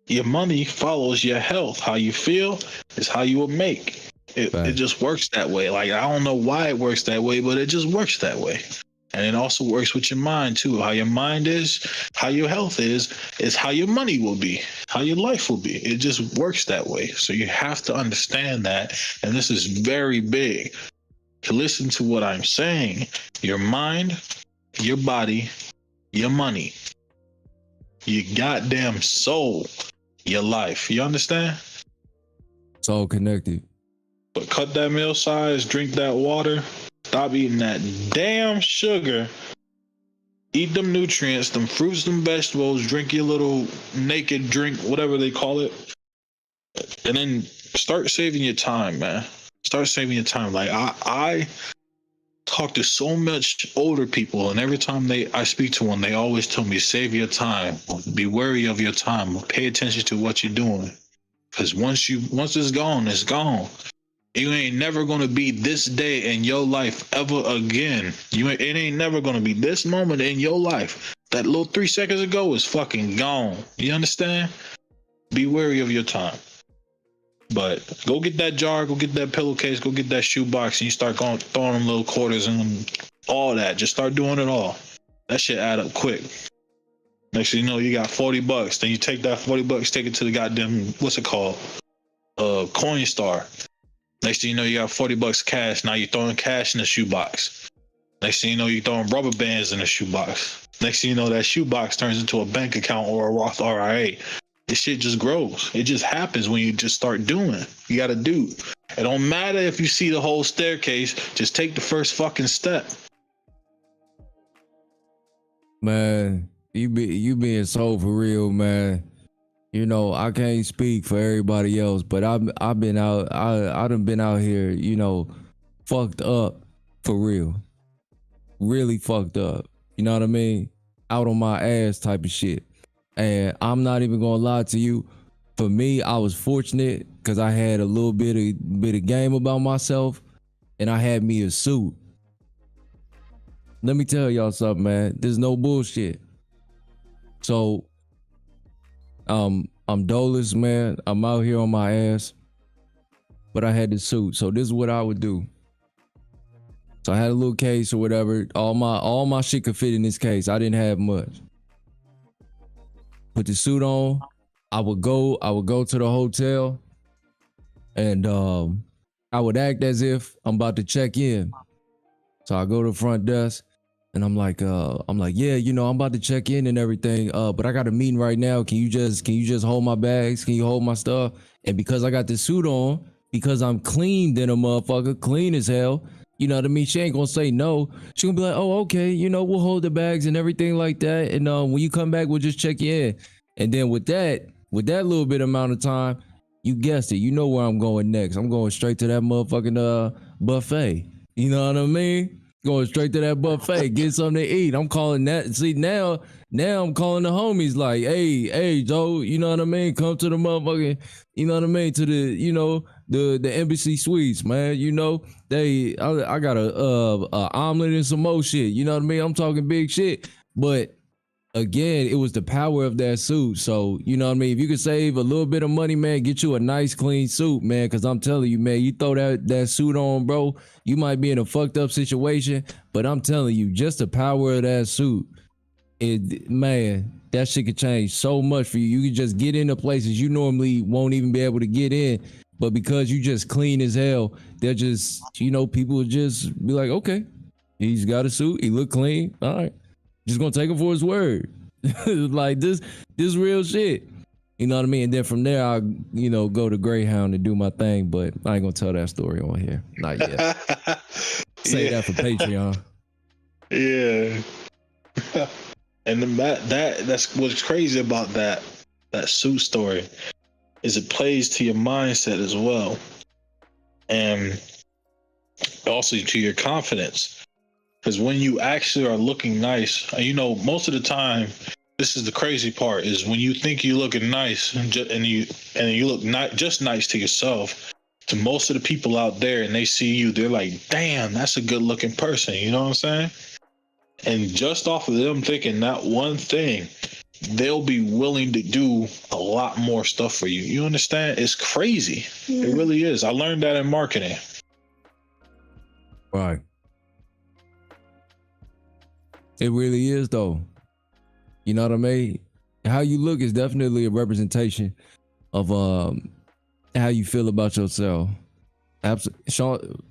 Your money follows your health. How you feel is how you will make. It just works that way. Like I don't know why it works that way, but it just works that way. And it also works with your mind too. How your mind is, how your health is how your money will be, how your life will be. It just works that way. So you have to understand that. And this is very big. To listen to what I'm saying, your mind, your body, your money, your goddamn soul, your life. You understand? It's all connected. But cut that meal size, drink that water, stop eating that damn sugar, eat them nutrients, them fruits, them vegetables, drink your little naked drink, whatever they call it, and then start saving your time, man. Start saving your time. Like I talk to so much older people, and every time I speak to one, they always tell me, save your time, be wary of your time, pay attention to what you're doing. Because once it's gone, it's gone. You ain't never gonna be this day in your life ever again. It ain't never gonna be this moment in your life. That little 3 seconds ago is fucking gone. You understand? Be wary of your time. But go get that jar, go get that pillowcase, go get that shoebox, and you start going throwing them little quarters and all that. Just start doing it all. That shit add up quick. Next thing you know, you got $40. Then you take that $40, take it to the goddamn, what's it called? Coinstar. Next thing you know, you got $40 cash. Now you're throwing cash in the shoebox. Next thing you know, you're throwing rubber bands in the shoebox. Next thing you know, that shoebox turns into a bank account or a Roth IRA. This shit just grows. It just happens when you just start doing. You got to do. It don't matter if you see the whole staircase. Just take the first fucking step. Man, you being so for real, man. You know, I can't speak for everybody else, but I've been out. I done been out here, you know, fucked up for real. Really fucked up. You know what I mean? Out on my ass type of shit. And I'm not even gonna lie to you. For me, I was fortunate because I had a little bit of game about myself, and I had me a suit. Let me tell y'all something, man. There's no bullshit. So, I'm doleless, man. I'm out here on my ass, but I had the suit. So this is what I would do. So I had a little case or whatever. All my shit could fit in this case. I didn't have much. Put the suit on. I would go to the hotel, and I would act as if I'm about to check in. So I go to the front desk, and I'm like, yeah, you know, I'm about to check in and everything. But I got a meeting right now. Can you just hold my bags? Can you hold my stuff? And because I got the suit on, because I'm clean than a motherfucker, clean as hell. You know what I mean? She ain't gonna say no. She gonna be like, oh, okay, you know, we'll hold the bags and everything like that. And when you come back, we'll just check you in. And then with that little bit amount of time, you guessed it. You know where I'm going next. I'm going straight to that motherfucking buffet. You know what I mean? Going straight to that buffet, get something to eat. I'm calling that. See, now I'm calling the homies like, hey, Joe, you know what I mean? Come to the motherfucking, you know what I mean? To the, you know, the embassy suites, man. You know, I got a omelet and some more shit. You know what I mean? I'm talking big shit. But again, it was the power of that suit. So, you know what I mean? If you could save a little bit of money, man, get you a nice clean suit, man. Because I'm telling you, man, you throw that suit on, bro, you might be in a fucked up situation. But I'm telling you, just the power of that suit, man, that shit could change so much for you. You could just get into places you normally won't even be able to get in. But because you just clean as hell, they're just, you know, people would just be like, okay, he's got a suit. He look clean. All right. Just gonna take him for his word. Like this real shit. You know what I mean? And then from there, I, you know, go to Greyhound and do my thing, but I ain't gonna tell that story on here. Not yet. Say that for Patreon. Yeah. And that's what's crazy about that suit story is it plays to your mindset as well. And also to your confidence. Because when you actually are looking nice, you know, most of the time, this is the crazy part, is when you think you're looking nice and you look not just nice to yourself, to most of the people out there, and they see you, they're like, damn, that's a good looking person. You know what I'm saying? And just off of them thinking that one thing, they'll be willing to do a lot more stuff for you. You understand? It's crazy. Yeah. It really is. I learned that in marketing. Right. It really is, though. You know what I mean? How you look is definitely a representation of how you feel about yourself. Absolutely. Sean,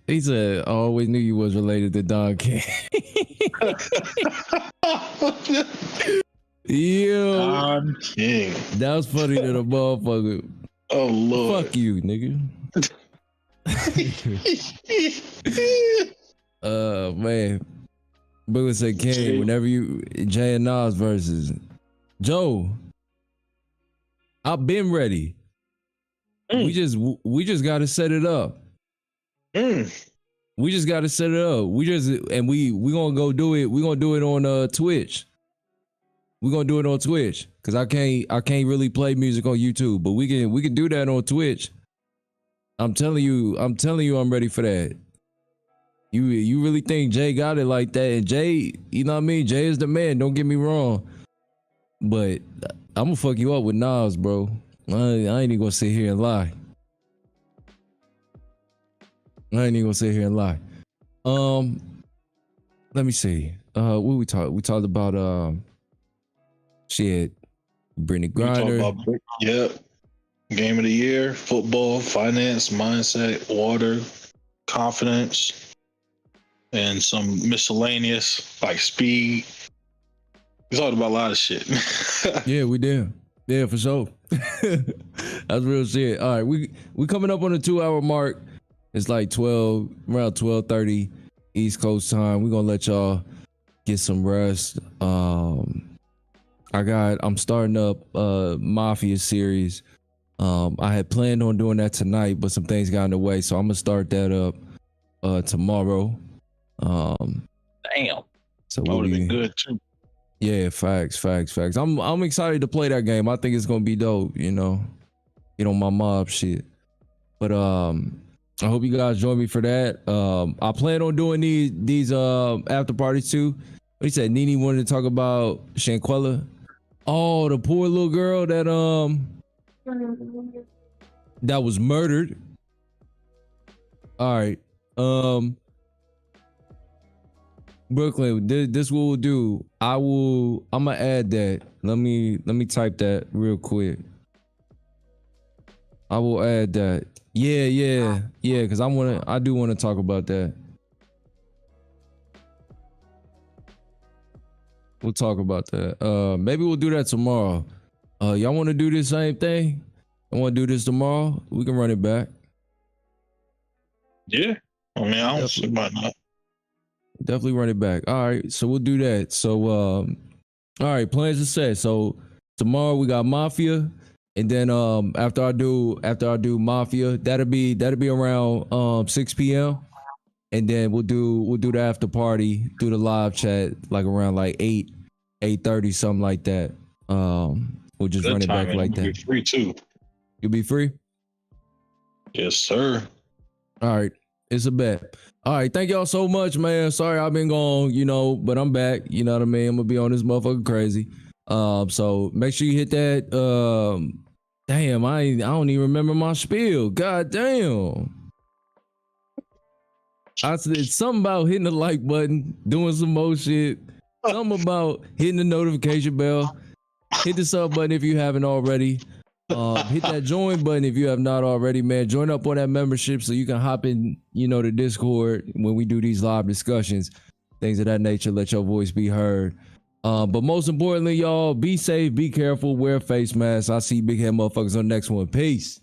he said, I always knew you was related to Don King. Yo, Don King. That was funny to the motherfucker. Oh, Lord. Fuck you, nigga. Man. Booker said, King, whenever you Jay and Nas versus Joe, I've been ready. We just gotta set it up. We just gotta set it up. We gonna go do it. We gonna do it on Twitch. We're gonna do it on Twitch because I can't really play music on YouTube, but we can do that on Twitch. I'm telling you, I'm ready for that. You really think Jay got it like that? And Jay, you know what I mean? Jay is the man. Don't get me wrong, but I'm gonna fuck you up with Nas, bro. I ain't even gonna sit here and lie. Let me see. What we talked? We talked about shit. Brittany Griner. Yep. Game of the year, football, finance, mindset, water, confidence, and some miscellaneous like speed. We talked about a lot of shit. Yeah, we did. Yeah, for sure. That's real shit. All right, we coming up on the 2-hour mark. It's like around 12:30 East Coast time. We're gonna let y'all get some rest. I'm starting up Mafia series. I had planned on doing that tonight, but some things got in the way, so I'm gonna start that up tomorrow. Damn. So that would have been good too. Yeah, facts. I'm excited to play that game. I think it's gonna be dope, you know. Get on my mob shit. But I hope you guys join me for that. I plan on doing these after parties too. He said Nene wanted to talk about Shanquella. Oh, the poor little girl that was murdered. All right. Brooklyn, this what we'll do. I'm gonna add that. Let me type that real quick. I will add that. Yeah, because I do want to talk about that. We'll talk about that. Maybe we'll do that tomorrow. Y'all want to do the same thing? I want to do this tomorrow. We can run it back. Yeah. I mean, I don't see why not. Definitely run it back. All right, so we'll do that. So, all right, plans are set. So tomorrow we got Mafia, and then after I do Mafia, that'll be around 6 p.m. And then we'll do the after party, do the live chat like around like 8:30, something like that. We'll just run it back like that. You'll be free too. You'll be free? Yes, sir. All right. It's a bet. All right. Thank y'all so much, man. Sorry I've been gone, but I'm back. You know what I mean? I'm gonna be on this motherfucker crazy. So make sure you hit that. Damn, I don't even remember my spiel. God damn. I said something about hitting the like button, doing some more shit. Something about hitting the notification bell. Hit the sub button if you haven't already. Hit that join button if you have not already, man. Join up on that membership so you can hop in, the Discord when we do these live discussions, things of that nature. Let your voice be heard. But most importantly, y'all, be safe, be careful, wear a face mask. I see big head motherfuckers on the next one. Peace.